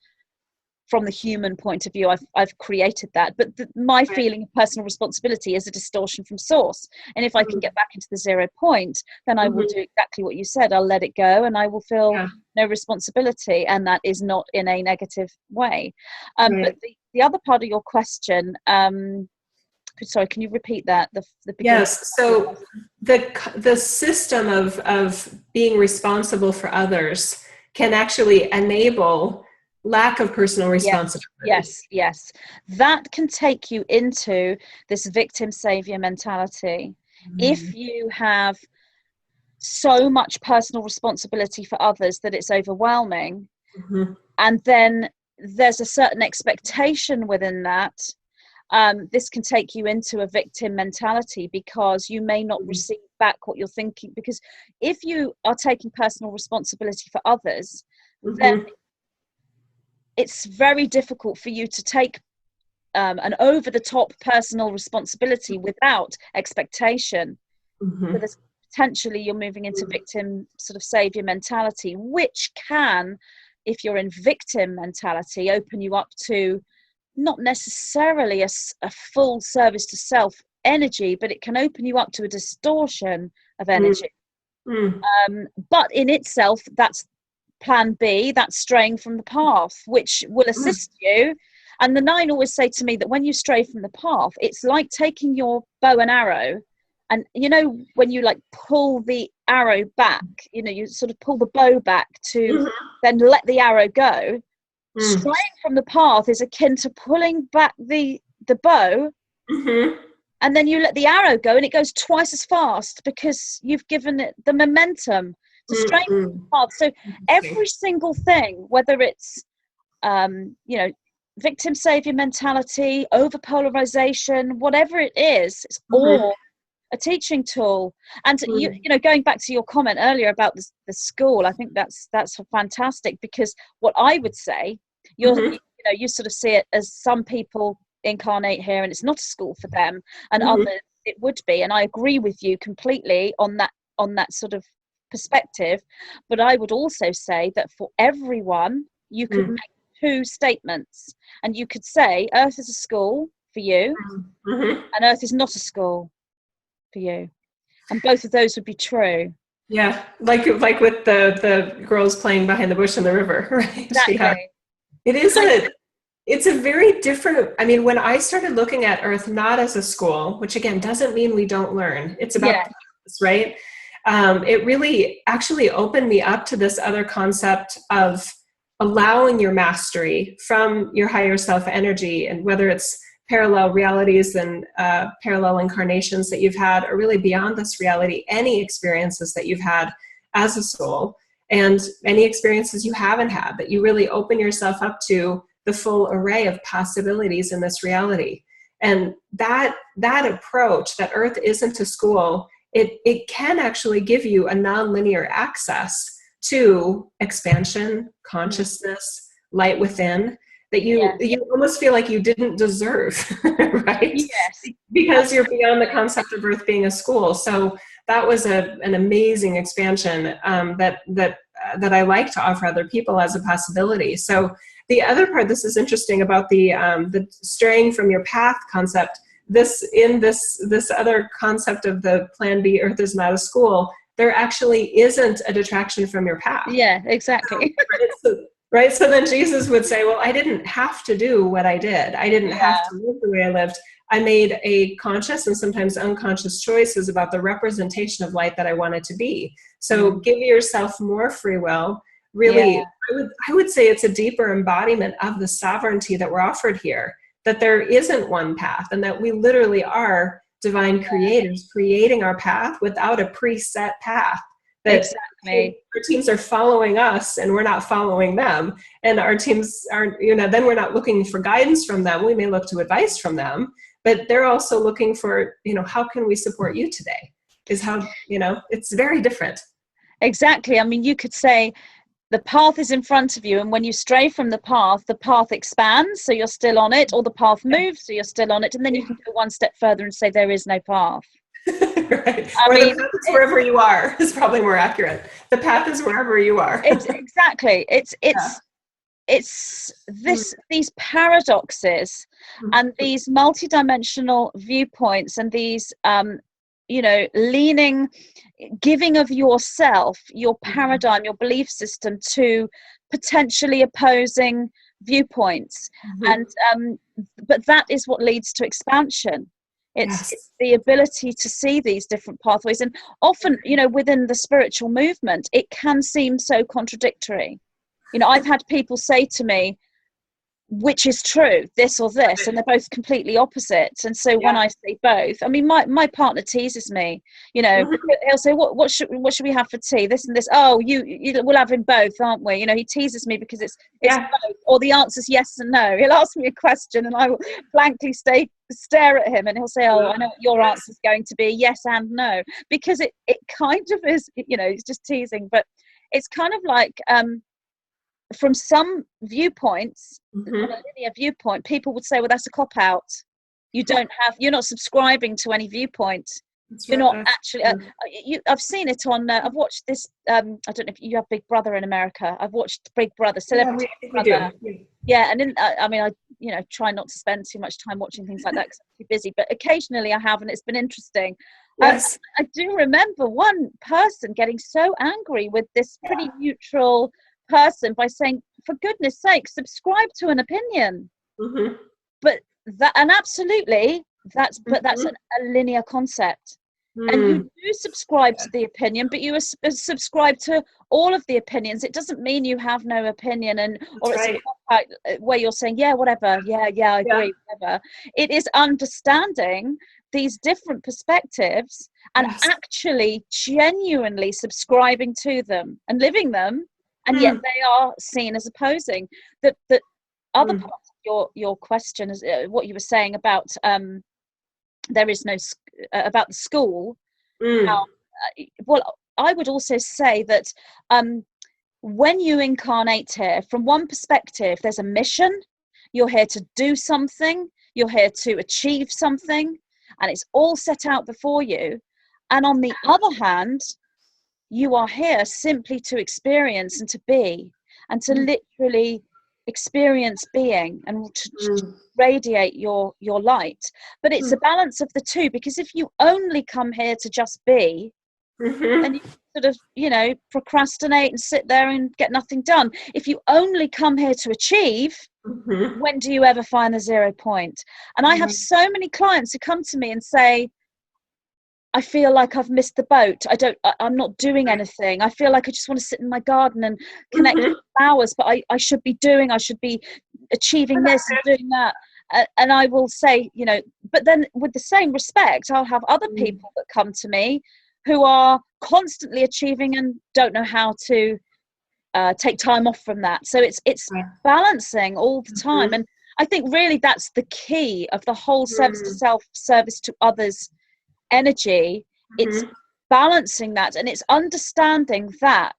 from the human point of view, I've created that, but my feeling of personal responsibility is a distortion from source. And if I can get back into the 0 point, then I will do exactly what you said. I'll let it go, and I will feel no responsibility, and that is not in a negative way. But the other part of your question, sorry, can you repeat that? The beginning? Yes. So the system of being responsible for others can actually enable lack of personal responsibility. Yes. That can take you into this victim savior mentality. If you have so much personal responsibility for others that it's overwhelming, and then there's a certain expectation within that, this can take you into a victim mentality, because you may not receive back what you're thinking. Because if you are taking personal responsibility for others, then it's very difficult for you to take an over-the-top personal responsibility without expectation. So there's potentially you're moving into victim sort of savior mentality, which can, if you're in victim mentality, open you up to not necessarily a full service to self energy, but it can open you up to a distortion of energy. But in itself, that's plan B, that's straying from the path, which will assist you. And the 9 always say to me that when you stray from the path, it's like taking your bow and arrow, and you know when you like pull the arrow back, you know, you sort of pull the bow back to then let the arrow go. Straying from the path is akin to pulling back the bow, and then you let the arrow go, and it goes twice as fast because you've given it the momentum to stray from the path. So every single thing, whether it's you know, victim savior mentality, over polarization, whatever it is, it's all a teaching tool. And you know, going back to your comment earlier about the school, I think that's fantastic, because what I would say, you know, you sort of see it as some people incarnate here and it's not a school for them, and others it would be. And I agree with you completely on that sort of perspective. But I would also say that for everyone, you could make 2 statements, and you could say Earth is a school for you, and Earth is not a school for you, and both of those would be true. Yeah, like with the girls playing behind the bush in the river, right? Exactly. Yeah. It is it's a very different, I mean, when I started looking at Earth not as a school, which again doesn't mean we don't learn, it's about practice, right? It really actually opened me up to this other concept of allowing your mastery from your higher self energy, and whether it's parallel realities and parallel incarnations that you've had, or really beyond this reality, any experiences that you've had as a soul, and any experiences you haven't had, that you really open yourself up to the full array of possibilities in this reality. And that approach, that Earth isn't a school, it can actually give you a nonlinear access to expansion, consciousness, light within, that you almost feel like you didn't deserve, right? Yes. Because you're beyond the concept of Earth being a school. So that was an amazing expansion that I like to offer other people as a possibility. So the other part, this is interesting about the straying from your path concept. This other concept of the plan B, Earth is not a school, there actually isn't a detraction from your path. Yeah, exactly. Right? So then Jesus would say, well, I didn't have to do what I did. I didn't have to live the way I lived. I made a conscious and sometimes unconscious choices about the representation of light that I wanted to be. So give yourself more free will. Really, I would say it's a deeper embodiment of the sovereignty that we're offered here, that there isn't one path, and that we literally are divine creators creating our path without a preset path. That our teams are following us and we're not following them, and our teams aren't, you know, then we're not looking for guidance from them. We may look to advice from them, but they're also looking for, you know, how can we support you today, is how, you know, it's very different. Exactly. I mean, you could say the path is in front of you, and when you stray from the path expands, so you're still on it, or the path moves, so you're still on it, and then you can go one step further and say there is no path. Right. Or the path is wherever you are is probably more accurate. The path is wherever you are. Exactly. It's it's these paradoxes and these multidimensional viewpoints and these giving of yourself, your paradigm, your belief system to potentially opposing viewpoints. And but that is what leads to expansion. It's the ability to see these different pathways, and often, within the spiritual movement, it can seem so contradictory. I've had people say to me, which is true, this or this, and they're both completely opposite. And so when I say both, I mean, my partner teases me, he'll say, what should we have for tea, this and this? Oh, we'll have in both, aren't we? He teases me because it's both, or the answer's yes and no. He'll ask me a question and I will blankly stare at him, and he'll say, oh, I know what your answer's going to be, yes and no, because it kind of is, it's just teasing. But it's kind of like, from some viewpoints, a linear viewpoint, people would say, well, that's a cop-out. You're not subscribing to any viewpoint. You're not actually, I've seen it on, I've watched this, I don't know if you have Big Brother in America. I've watched Big Brother, Celebrity Big Brother. Yeah, and I try not to spend too much time watching things like that because I'm too busy, but occasionally I have, and it's been interesting. Yes. I do remember one person getting so angry with this pretty neutral person by saying, for goodness sake, subscribe to an opinion. But absolutely that's a linear concept. And you do subscribe to the opinion, but you subscribe to all of the opinions. It doesn't mean you have no opinion, or it's a cop-out where you're saying, whatever, I agree, whatever. It is understanding these different perspectives and actually genuinely subscribing to them and living them. And yet they are seen as opposing. That other part of your question is what you were saying about there is no about the school. Well, I would also say that when you incarnate here, from one perspective, there's a mission. You're here to do something. You're here to achieve something, and it's all set out before you. And on the other hand, you are here simply to experience and to be, and to literally experience being and to radiate your light. But it's a balance of the two, because if you only come here to just be, then you sort of, procrastinate and sit there and get nothing done. If you only come here to achieve, when do you ever find the 0 point? And I have so many clients who come to me and say, I feel like I've missed the boat. I'm not doing anything. I feel like I just want to sit in my garden and connect with flowers, but I should be achieving this and doing that. And I will say, but then with the same respect, I'll have other people that come to me who are constantly achieving and don't know how to take time off from that. So it's balancing all the time. And I think really that's the key of the whole service to self, service to others energy. It's balancing that, and it's understanding that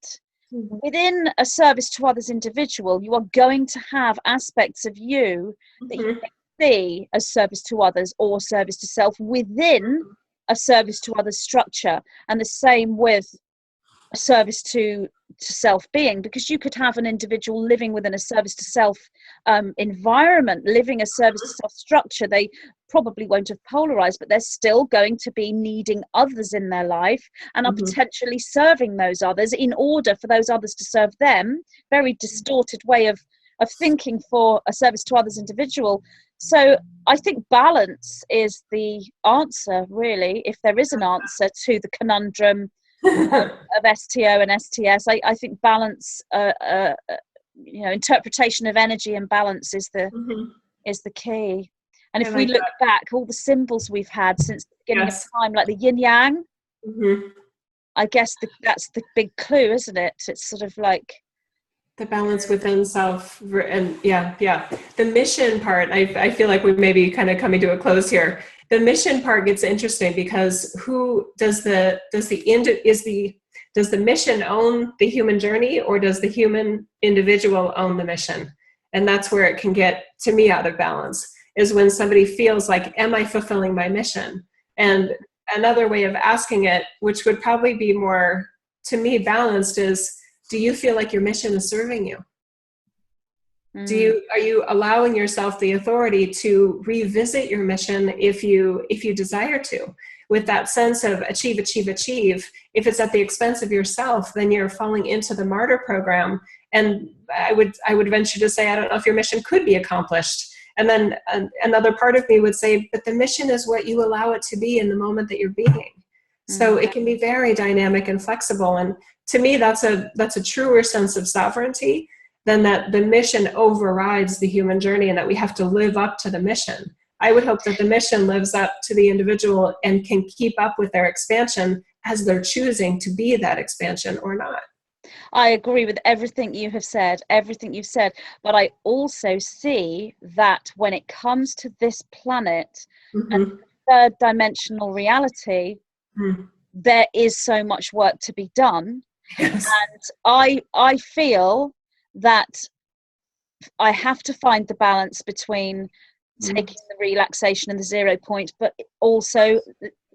within a service to others individual, you are going to have aspects of you that you can see as service to others or service to self within a service to others structure, and the same with a service to self being, because you could have an individual living within a service to self environment, living a service to self structure. They probably won't have polarized, but they're still going to be needing others in their life and are potentially serving those others in order for those others to serve them. Very distorted way of thinking for a service to others individual. So I think balance is the answer, really, if there is an answer to the conundrum of STO and STS. I think balance, interpretation of energy and balance is the key. And if we look back, all the symbols we've had since the beginning of time, like the yin yang, I guess that's the big clue, isn't it? It's sort of like the balance within self. And the mission part, I feel like we may be kind of coming to a close here. The mission part gets interesting, because who does the mission own the human journey, or does the human individual own the mission? And that's where it can get, to me, out of balance, is when somebody feels like, am I fulfilling my mission? And another way of asking it, which would probably be more, to me, balanced, is, do you feel like your mission is serving you? Are you allowing yourself the authority to revisit your mission if you desire to, with that sense of achieve, achieve, achieve? If it's at the expense of yourself, then you're falling into the martyr program. And I would venture to say, I don't know if your mission could be accomplished. And then another part of me would say, but the mission is what you allow it to be in the moment that you're being. So it can be very dynamic and flexible. And to me, that's a truer sense of sovereignty than that the mission overrides the human journey and that we have to live up to the mission. I would hope that the mission lives up to the individual and can keep up with their expansion as they're choosing to be that expansion or not. I agree with everything you have said, but I also see that when it comes to this planet and third dimensional reality, there is so much work to be done. Yes. And I feel that I have to find the balance between taking the relaxation and the 0 point, but also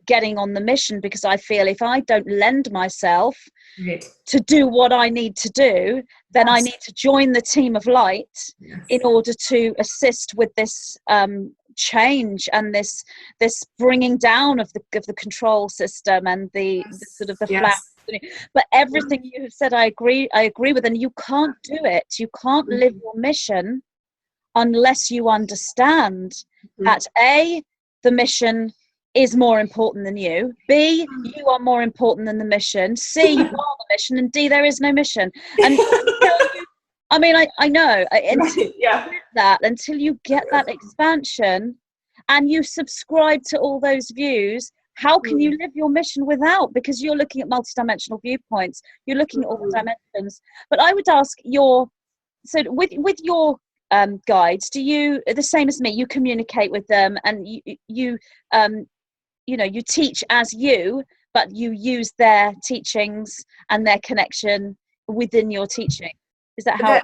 getting on the mission, because I feel if I don't lend myself to do what I need to do, then I need to join the team of light in order to assist with this change and this bringing down of the control system and the sort of the flat. But everything you have said, I agree with, and you can't do it. You can't live your mission unless you understand that A, the mission is more important than you, B, you are more important than the mission, C, you are the mission, and D, there is no mission. And I mean, I know until you get that expansion and you subscribe to all those views, how can you live your mission without? Because you're looking at multidimensional viewpoints, you're looking at all the dimensions. But I would ask with your guides, do you, the same as me, you communicate with them and you teach as you, but you use their teachings and their connection within your teaching? Is that how?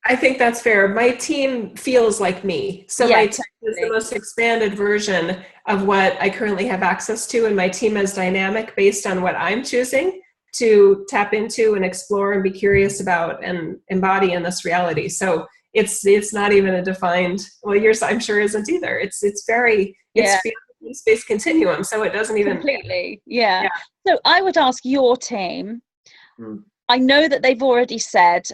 I think that's fair. My team feels like me. So my team is the most expanded version of what I currently have access to, and my team is dynamic based on what I'm choosing to tap into and explore and be curious about and embody in this reality. So it's not even a defined, well, yours I'm sure isn't either. It's space continuum, so it doesn't even completely. So I would ask your team, I know that they've already said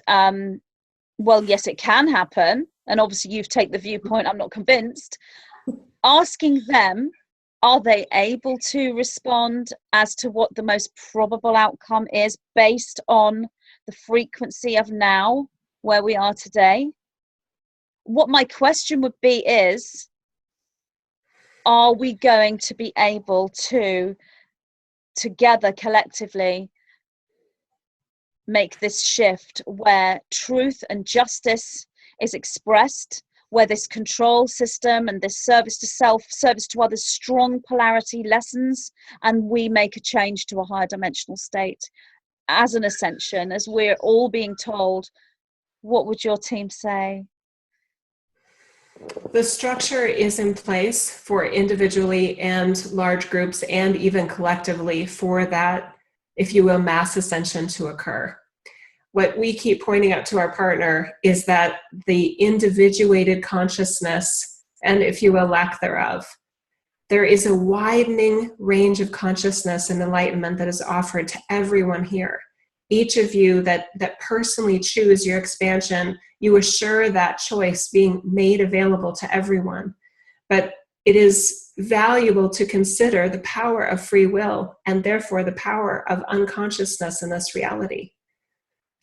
well, yes, it can happen, and obviously you've taken the viewpoint I'm not convinced. Asking them, are they able to respond as to what the most probable outcome is based on the frequency of now, where we are today? What my question would be is, are we going to be able to, together, collectively, make this shift where truth and justice is expressed, where this control system and this service to self, service to others, strong polarity lessens, and we make a change to a higher dimensional state as an ascension, as we're all being told? What would your team say? The structure is in place for individually and large groups and even collectively for that, if you will, mass ascension to occur. What we keep pointing out to our partner is that the individuated consciousness, and if you will, lack thereof, there is a widening range of consciousness and enlightenment that is offered to everyone here. Each of you that personally choose your expansion, you assure that choice being made available to everyone. But it is valuable to consider the power of free will and therefore the power of unconsciousness in this reality.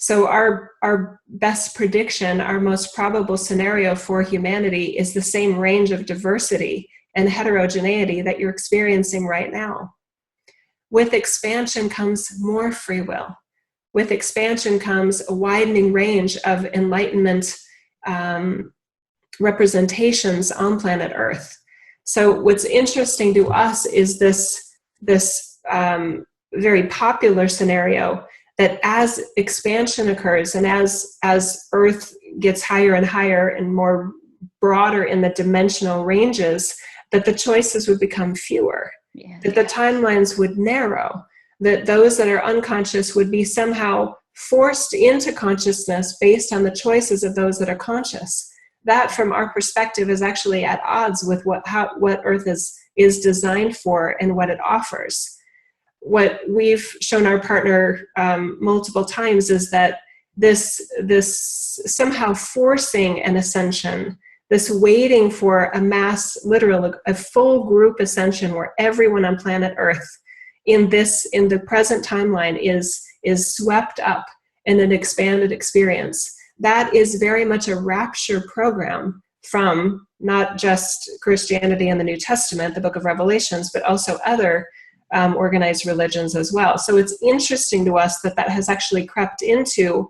So our best prediction, our most probable scenario for humanity is the same range of diversity and heterogeneity that you're experiencing right now. With expansion comes more free will. With expansion comes a widening range of enlightenment representations on planet Earth. So what's interesting to us is this very popular scenario that as expansion occurs and as Earth gets higher and higher and more broader in the dimensional ranges, that the choices would become fewer, that the timelines would narrow, that those that are unconscious would be somehow forced into consciousness based on the choices of those that are conscious. that from our perspective is actually at odds with what Earth is designed for and what it offers. What we've shown our partner multiple times is that this somehow forcing an ascension, this waiting for a mass, literal, a full group ascension where everyone on planet Earth in the present timeline is swept up in an expanded experience. That is very much a rapture program from not just Christianity and the New Testament, the book of Revelations, but also other organized religions as well. So it's interesting to us that has actually crept into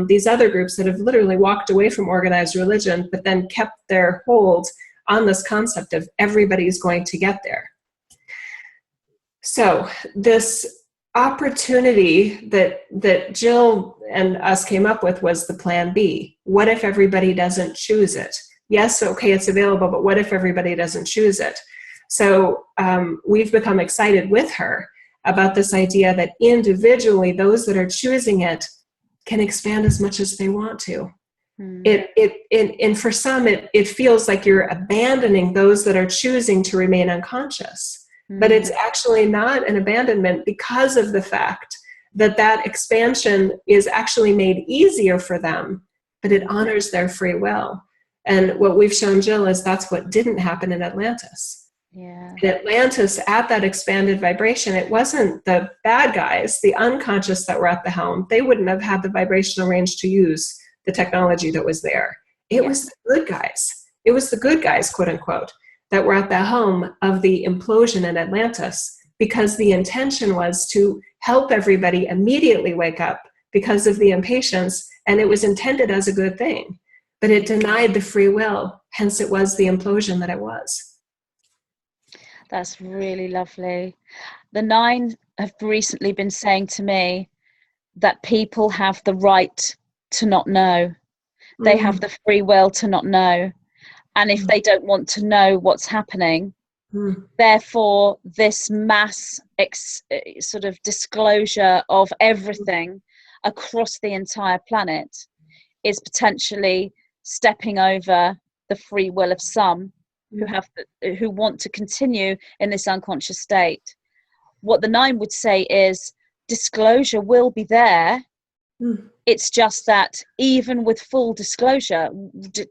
these other groups that have literally walked away from organized religion, but then kept their hold on this concept of everybody's going to get there. So this opportunity that Jill and us came up with was the plan B. What if everybody doesn't choose it? Yes, okay, it's available, but what if everybody doesn't choose it? So we've become excited with her about this idea that individually, those that are choosing it can expand as much as they want to. And for some, it feels like you're abandoning those that are choosing to remain unconscious. But it's actually not an abandonment because of the fact that expansion is actually made easier for them, but it honors their free will. And what we've shown Jill is that's what didn't happen in Atlantis. Yeah. In Atlantis, at that expanded vibration, it wasn't the bad guys, the unconscious that were at the helm. They wouldn't have had the vibrational range to use the technology that was there. It was the good guys. It was the good guys, quote unquote, that were at the helm of the implosion in Atlantis, because the intention was to help everybody immediately wake up because of the impatience, and it was intended as a good thing. But it denied the free will, hence it was the implosion that it was. That's really lovely. The 9 have recently been saying to me that people have the right to not know. They have the free will to not know. And if they don't want to know what's happening, therefore this mass sort of disclosure of everything across the entire planet is potentially stepping over the free will of some who want to continue in this unconscious state. What the 9 would say is disclosure will be there. It's just that even with full disclosure,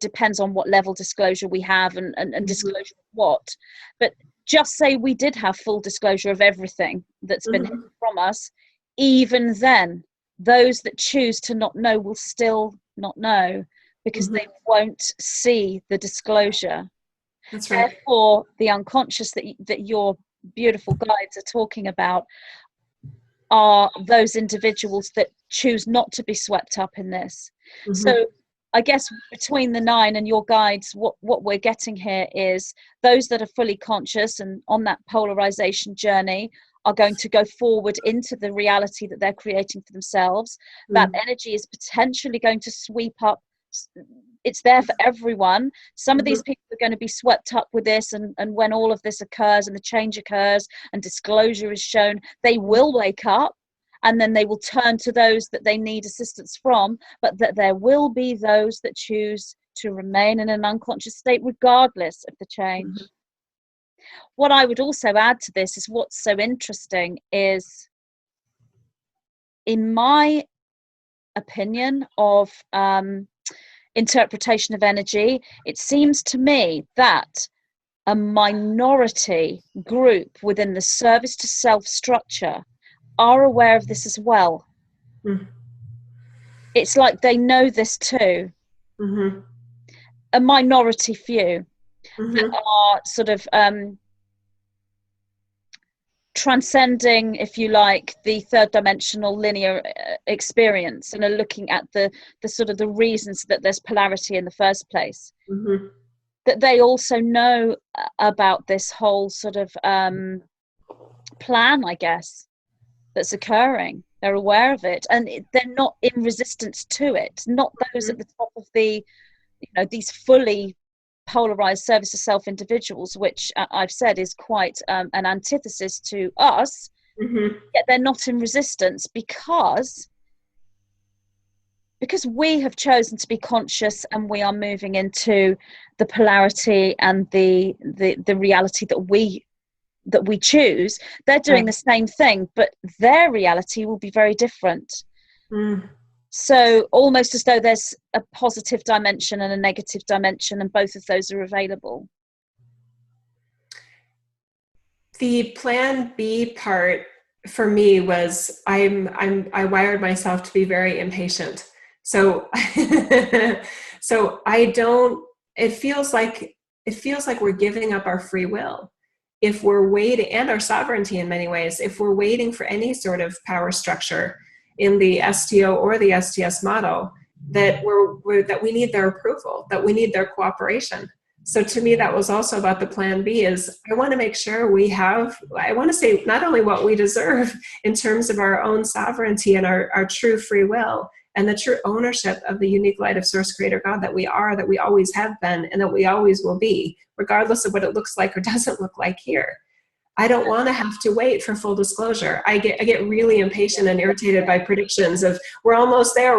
depends on what level disclosure we have and disclosure of what. But just say we did have full disclosure of everything that's been hidden from us, even then, those that choose to not know will still not know because they won't see the disclosure. That's right. Therefore, the unconscious that your beautiful guides are talking about are those individuals that choose not to be swept up in this. So I guess between the 9 and your guides, what we're getting here is those that are fully conscious and on that polarization journey are going to go forward into the reality that they're creating for themselves. That energy is potentially going to sweep up. It's there for everyone. Some of these people are going to be swept up with this, and when all of this occurs and the change occurs and disclosure is shown, they will wake up, and then they will turn to those that they need assistance from, but that there will be those that choose to remain in an unconscious state regardless of the change. What I would also add to this is what's so interesting is, in my opinion of interpretation of energy, it seems to me that a minority group within the service to self structure are aware of this as well. It's like they know this too. A minority few that are sort of transcending, if you like, the third dimensional linear experience and are looking at the sort of the reasons that there's polarity in the first place. That they also know about this whole sort of plan, I guess, that's occurring. They're aware of it, and they're not in resistance to it. Not those at the top of the, these fully polarized service to self individuals, which I've said is quite an antithesis to us. Yet they're not in resistance because because we have chosen to be conscious, and we are moving into the polarity and the reality that we choose, they're doing the same thing, but their reality will be very different. So almost as though there's a positive dimension and a negative dimension, and both of those are available. The plan B part for me was I wired myself to be very impatient. So so it feels like we're giving up our free will if we're waiting, and our sovereignty in many ways, if we're waiting for any sort of power structure in the STO or the STS model, that we need their approval, that we need their cooperation. So to me, that was also about the plan B, is I want to make sure I want to say not only what we deserve in terms of our own sovereignty and our true free will and the true ownership of the unique light of Source Creator God that we are, that we always have been, and that we always will be, regardless of what it looks like or doesn't look like here. I don't want to have to wait for full disclosure. I get really impatient and irritated by predictions of we're almost there,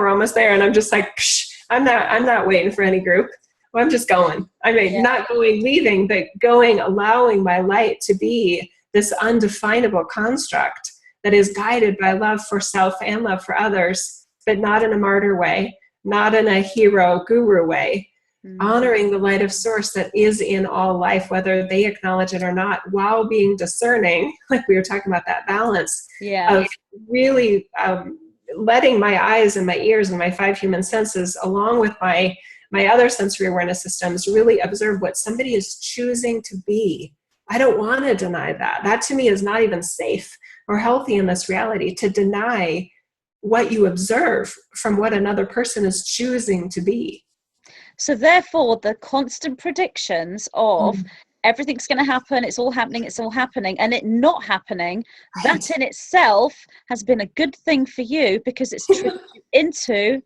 and I'm just like, psh, I'm not waiting for any group. Well, I'm just going. I mean, not going, leaving, but going, allowing my light to be this undefinable construct that is guided by love for self and love for others, but not in a martyr way, not in a hero guru way. Honoring the light of Source that is in all life, whether they acknowledge it or not, while being discerning, like we were talking about, that balance of really letting my eyes and my ears and my 5 human senses, along with my other sensory awareness systems, really observe what somebody is choosing to be. I don't want to deny that. That to me is not even safe or healthy in this reality, to deny what you observe from what another person is choosing to be. So therefore, the constant predictions of everything's going to happen, it's all happening, and it not happening, that in itself has been a good thing for you, because it's tricked you into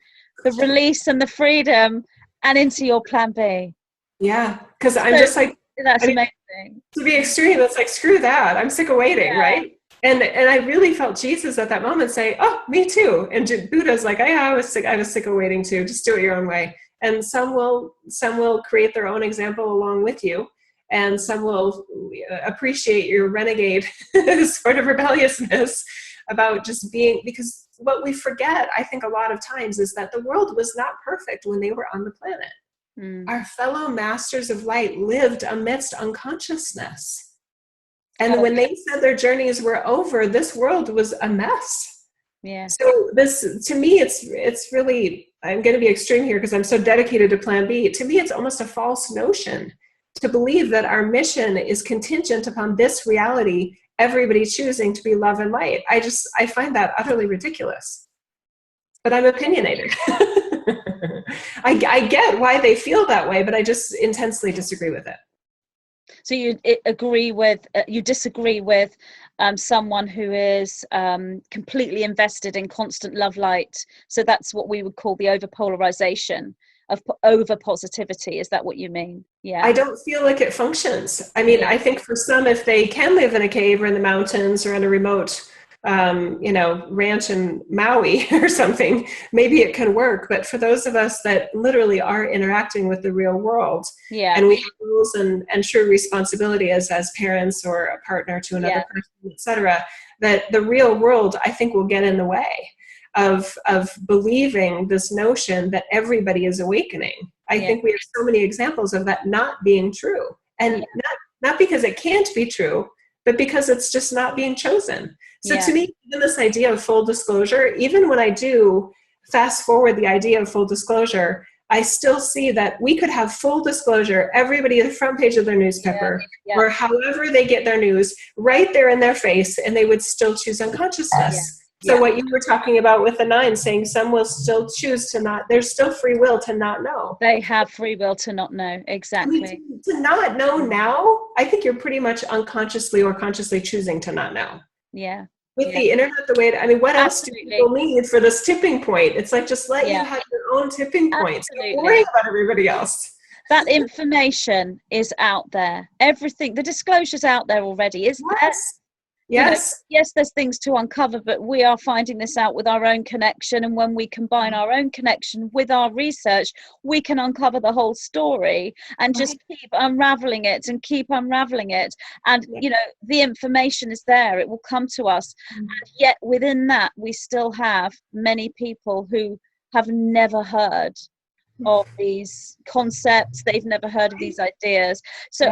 the release and the freedom and into your plan B. Yeah, because I'm just like, that's amazing. To be extreme, it's like, screw that. I'm sick of waiting, right? And I really felt Jesus at that moment say, oh, me too. And Buddha's like, I was sick of waiting too. Just do it your own way. And some will create their own example along with you, and some will appreciate your renegade sort of rebelliousness about just being, because what we forget, I think, a lot of times, is that the world was not perfect when they were on the planet. Our fellow masters of light lived amidst unconsciousness. And when they said their journeys were over, this world was a mess. Yeah. So this, to me, it's really, I'm going to be extreme here because I'm so dedicated to plan B. To me, it's almost a false notion to believe that our mission is contingent upon this reality, everybody choosing to be love and light. I find that utterly ridiculous. But I'm opinionated. I get why they feel that way, but I just intensely disagree with it. So you disagree with someone who is completely invested in constant love light. So that's what we would call the overpolarization of over positivity. Is that what you mean? Yeah. I don't feel like it functions. I mean, I think for some, if they can live in a cave or in the mountains or in a remote ranch in Maui or something, maybe it can work. But for those of us that literally are interacting with the real world, and we have rules and true responsibility as parents or a partner to another person, etc., that the real world, I think, will get in the way of believing this notion that everybody is awakening. I think we have so many examples of that not being true, and not because it can't be true, but because it's just not being chosen. So to me, even this idea of full disclosure, even when I do fast forward the idea of full disclosure, I still see that we could have full disclosure, everybody at the front page of their newspaper, or however they get their news, right there in their face, and they would still choose unconsciousness. So what you were talking about with the 9, saying some will still choose to not, there's still free will to not know. They have free will to not know, exactly. I mean, to not know now, I think you're pretty much unconsciously or consciously choosing to not know. Yeah. With the internet the way what else do people need for this tipping point? It's like, just let you have your own tipping point. Don't worry about everybody else. That information is out there. Everything, the disclosure's out there already. Is there? Yes. Yes, there's things to uncover, but we are finding this out with our own connection. And when we combine our own connection with our research, we can uncover the whole story and just keep unraveling it and keep unraveling it. And, the information is there. It will come to us. And yet within that, we still have many people who have never heard of these concepts. They've never heard of these ideas. So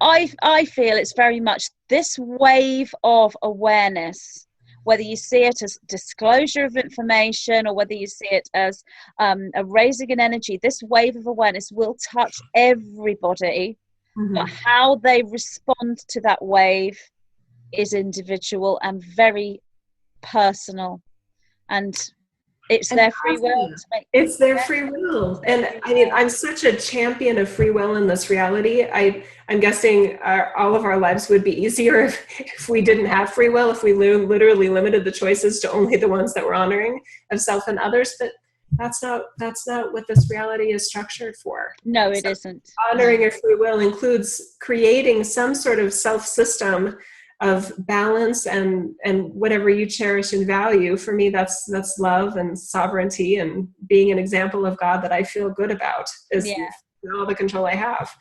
I feel it's very much this wave of awareness, whether you see it as disclosure of information or whether you see it as a raising in energy, this wave of awareness will touch everybody. But how they respond to that wave is individual and very personal. And it's their free will. It's their free will. And I mean, I'm such a champion of free will in this reality. I'm guessing all of our lives would be easier if we didn't have free will, if we literally limited the choices to only the ones that were honoring of self and others. But that's not what this reality is structured for. No, it isn't. Honoring your free will includes creating some sort of self-system of balance and whatever you cherish and value. For me, that's love and sovereignty and being an example of God that I feel good about is all the control I have.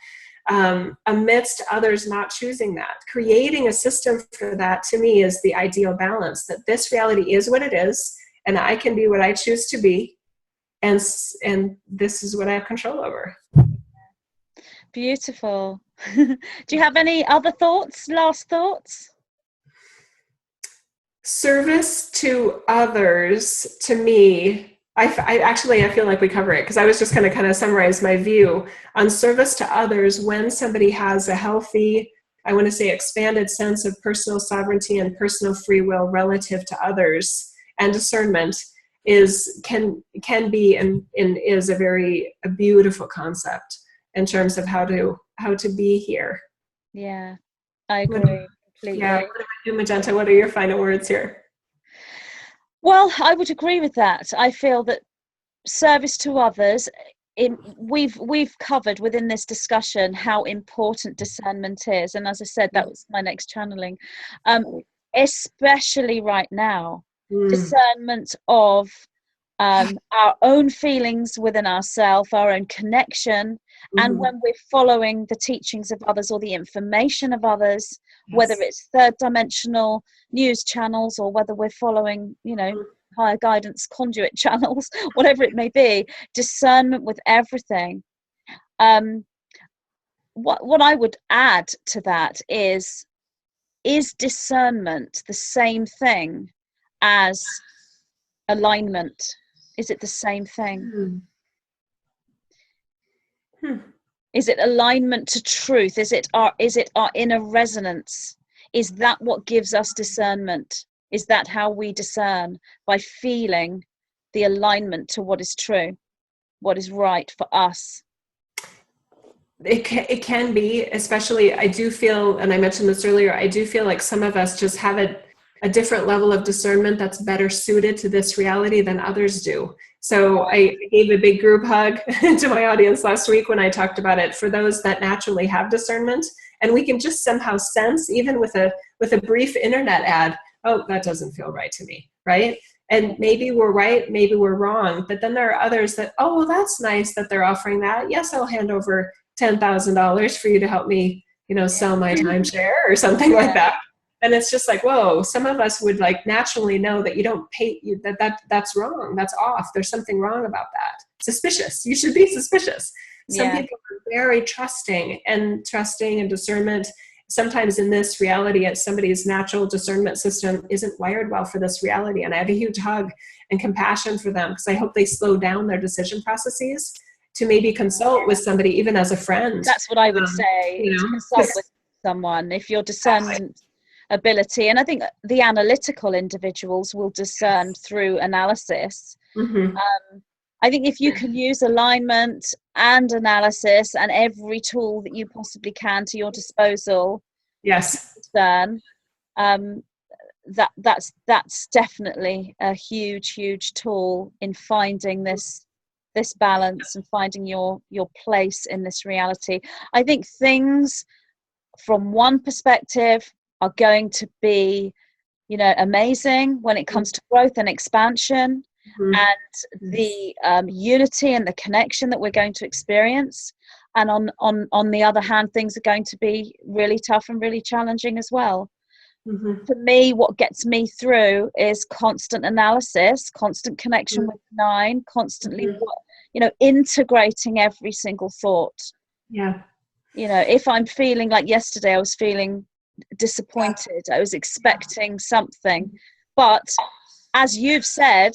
Amidst others not choosing that, creating a system for that, to me, is the ideal balance, that this reality is what it is and I can be what I choose to be, and this is what I have control over. Beautiful. Do you have any other thoughts, last thoughts? Service to others, to me, I feel like we cover it, because I was just going to kind of summarize my view on service to others. When somebody has a healthy, I want to say expanded sense of personal sovereignty and personal free will relative to others, and discernment can be and is a beautiful concept in terms of how to be here. Yeah, I agree completely. Yeah, what about you, Magenta? What are your final words here? Well, I would agree with that. I feel that service to others, we've covered within this discussion how important discernment is, and as I said, that was my next channeling, especially right now. Discernment of our own feelings within ourselves, our own connection, and when we're following the teachings of others or the information of others, whether it's third dimensional news channels or whether we're following, higher guidance conduit channels, whatever it may be, discernment with everything. What I would add to that is discernment the same thing as alignment? Is it the same thing? Is it alignment to truth? Is it our inner resonance? Is that what gives us discernment? Is that how we discern? By feeling the alignment to what is true, what is right for us. It can be, especially, I do feel, and I mentioned this earlier, I do feel like some of us just have a different level of discernment that's better suited to this reality than others do. So I gave a big group hug to my audience last week when I talked about it, for those that naturally have discernment, and we can just somehow sense, even with a brief internet ad, oh, that doesn't feel right to me, right? And maybe we're right, maybe we're wrong, but then there are others that, oh, well, that's nice that they're offering that. Yes, I'll hand over $10,000 for you to help me, sell my timeshare or something like that. And it's just like, whoa, some of us would like naturally know that you don't pay, that's wrong, that's off. There's something wrong about that. Suspicious. You should be suspicious. Some people are very trusting and discernment. Sometimes in this reality, somebody's natural discernment system isn't wired well for this reality. And I have a huge hug and compassion for them, because I hope they slow down their decision processes to maybe consult with somebody, even as a friend. That's what I would say, to consult with someone if your discernment ability, and I think the analytical individuals will discern through analysis. I think if you can use alignment and analysis and every tool that you possibly can to your disposal, discern, that's definitely a huge tool in finding this balance and finding your place in this reality. I think things from one perspective are going to be, amazing when it comes to growth and expansion, and the unity and the connection that we're going to experience. And on the other hand, things are going to be really tough and really challenging as well. For me, what gets me through is constant analysis, constant connection with the 9, constantly, integrating every single thought. Yeah. If I'm feeling like yesterday, I was feeling disappointed, I was expecting something, but as you've said,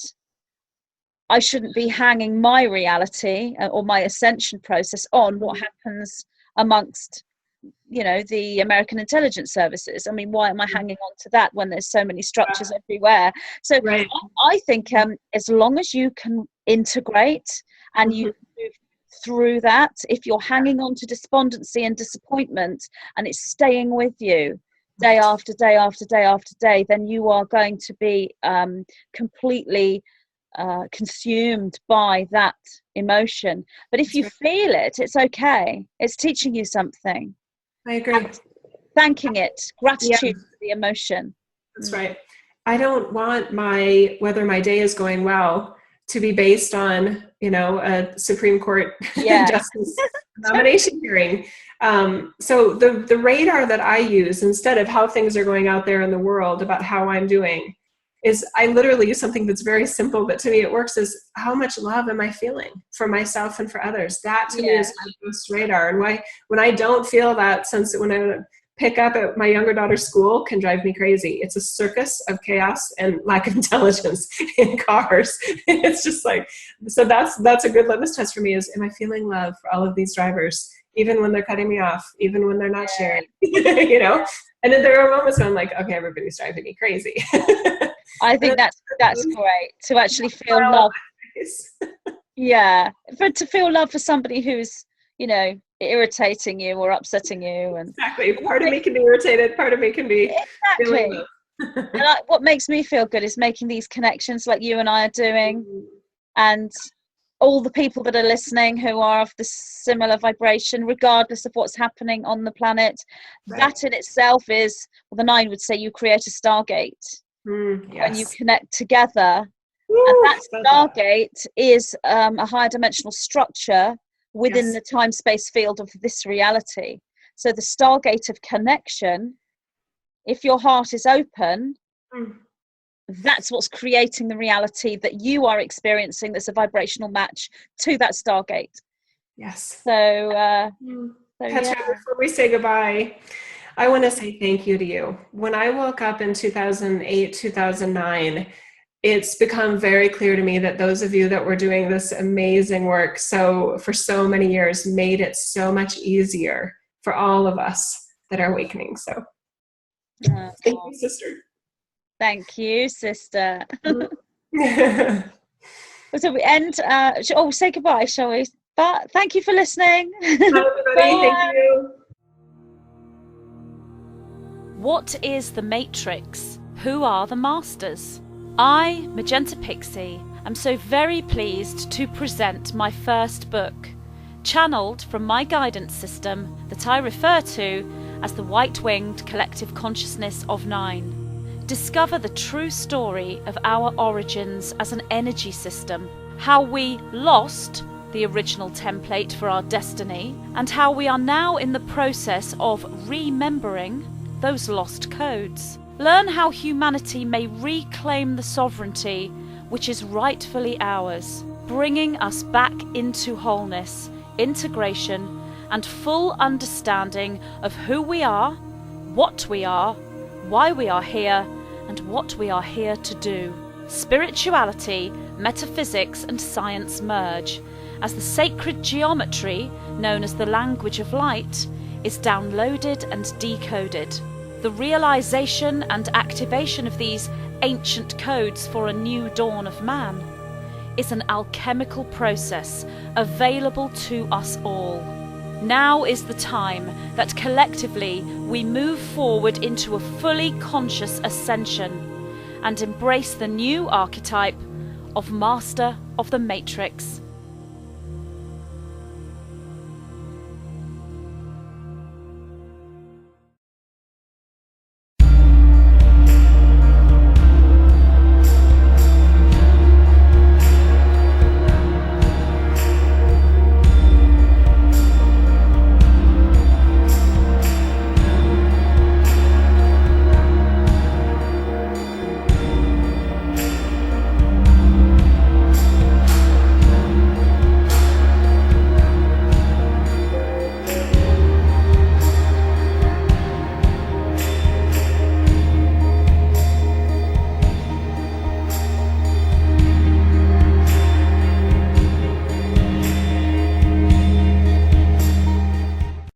I shouldn't be hanging my reality or my ascension process on what happens amongst the American intelligence services. I mean, why am I hanging on to that when there's so many structures everywhere? So I think as long as you can integrate and you move through that, if you're hanging on to despondency and disappointment and it's staying with you day after day after day after day, then you are going to be completely consumed by that emotion. But if you feel it, it's okay. It's teaching you something. I agree. And thanking it, gratitude for the emotion. That's right. I don't want whether my day is going well to be based on, a Supreme Court justice nomination hearing. So the radar that I use, instead of how things are going out there in the world about how I'm doing, is I literally use something that's very simple, but to me it works, is how much love am I feeling for myself and for others? That to me is my best radar. And when I don't feel that sense, when I pick up at my younger daughter's school, can drive me crazy. It's a circus of chaos and lack of intelligence in cars. It's just like, so that's a good litmus test for me, is am I feeling love for all of these drivers, even when they're cutting me off, even when they're not sharing, And then there are moments when I'm like, okay, everybody's driving me crazy. I think that's great, to actually feel love. To feel love for somebody who's, irritating you or upsetting you. And exactly. Part of me can be irritated, part of me can be feeling love. And what makes me feel good is making these connections like you and I are doing, and all the people that are listening who are of the similar vibration, regardless of what's happening on the planet. That in itself is, well, the 9 would say, you create a stargate. When you connect together. And that stargate is a higher dimensional structure within the time-space field of this reality. So the stargate of connection, if your heart is open, that's what's creating the reality that you are experiencing, that's a vibrational match to that stargate. Yes. So Petra, before we say goodbye, I want to say thank you to you. When I woke up in 2008, 2009, it's become very clear to me that those of you that were doing this amazing work for so many years made it so much easier for all of us that are awakening. So thank you, sister. Thank you, sister. So we end, say goodbye, shall we? But thank you for listening. Bye, everybody. Thank you. What is the Matrix? Who are the Masters? I, Magenta Pixie, am so very pleased to present my first book, channeled from my guidance system that I refer to as the White-Winged Collective Consciousness of 9. Discover the true story of our origins as an energy system, how we lost the original template for our destiny, and how we are now in the process of remembering those lost codes. Learn how humanity may reclaim the sovereignty which is rightfully ours, bringing us back into wholeness, integration, and full understanding of who we are, what we are, why we are here, and what we are here to do. Spirituality, metaphysics, and science merge as the sacred geometry, known as the language of light, is downloaded and decoded. The realization and activation of these ancient codes for a new dawn of man is an alchemical process available to us all. Now is the time that collectively we move forward into a fully conscious ascension and embrace the new archetype of Master of the Matrix.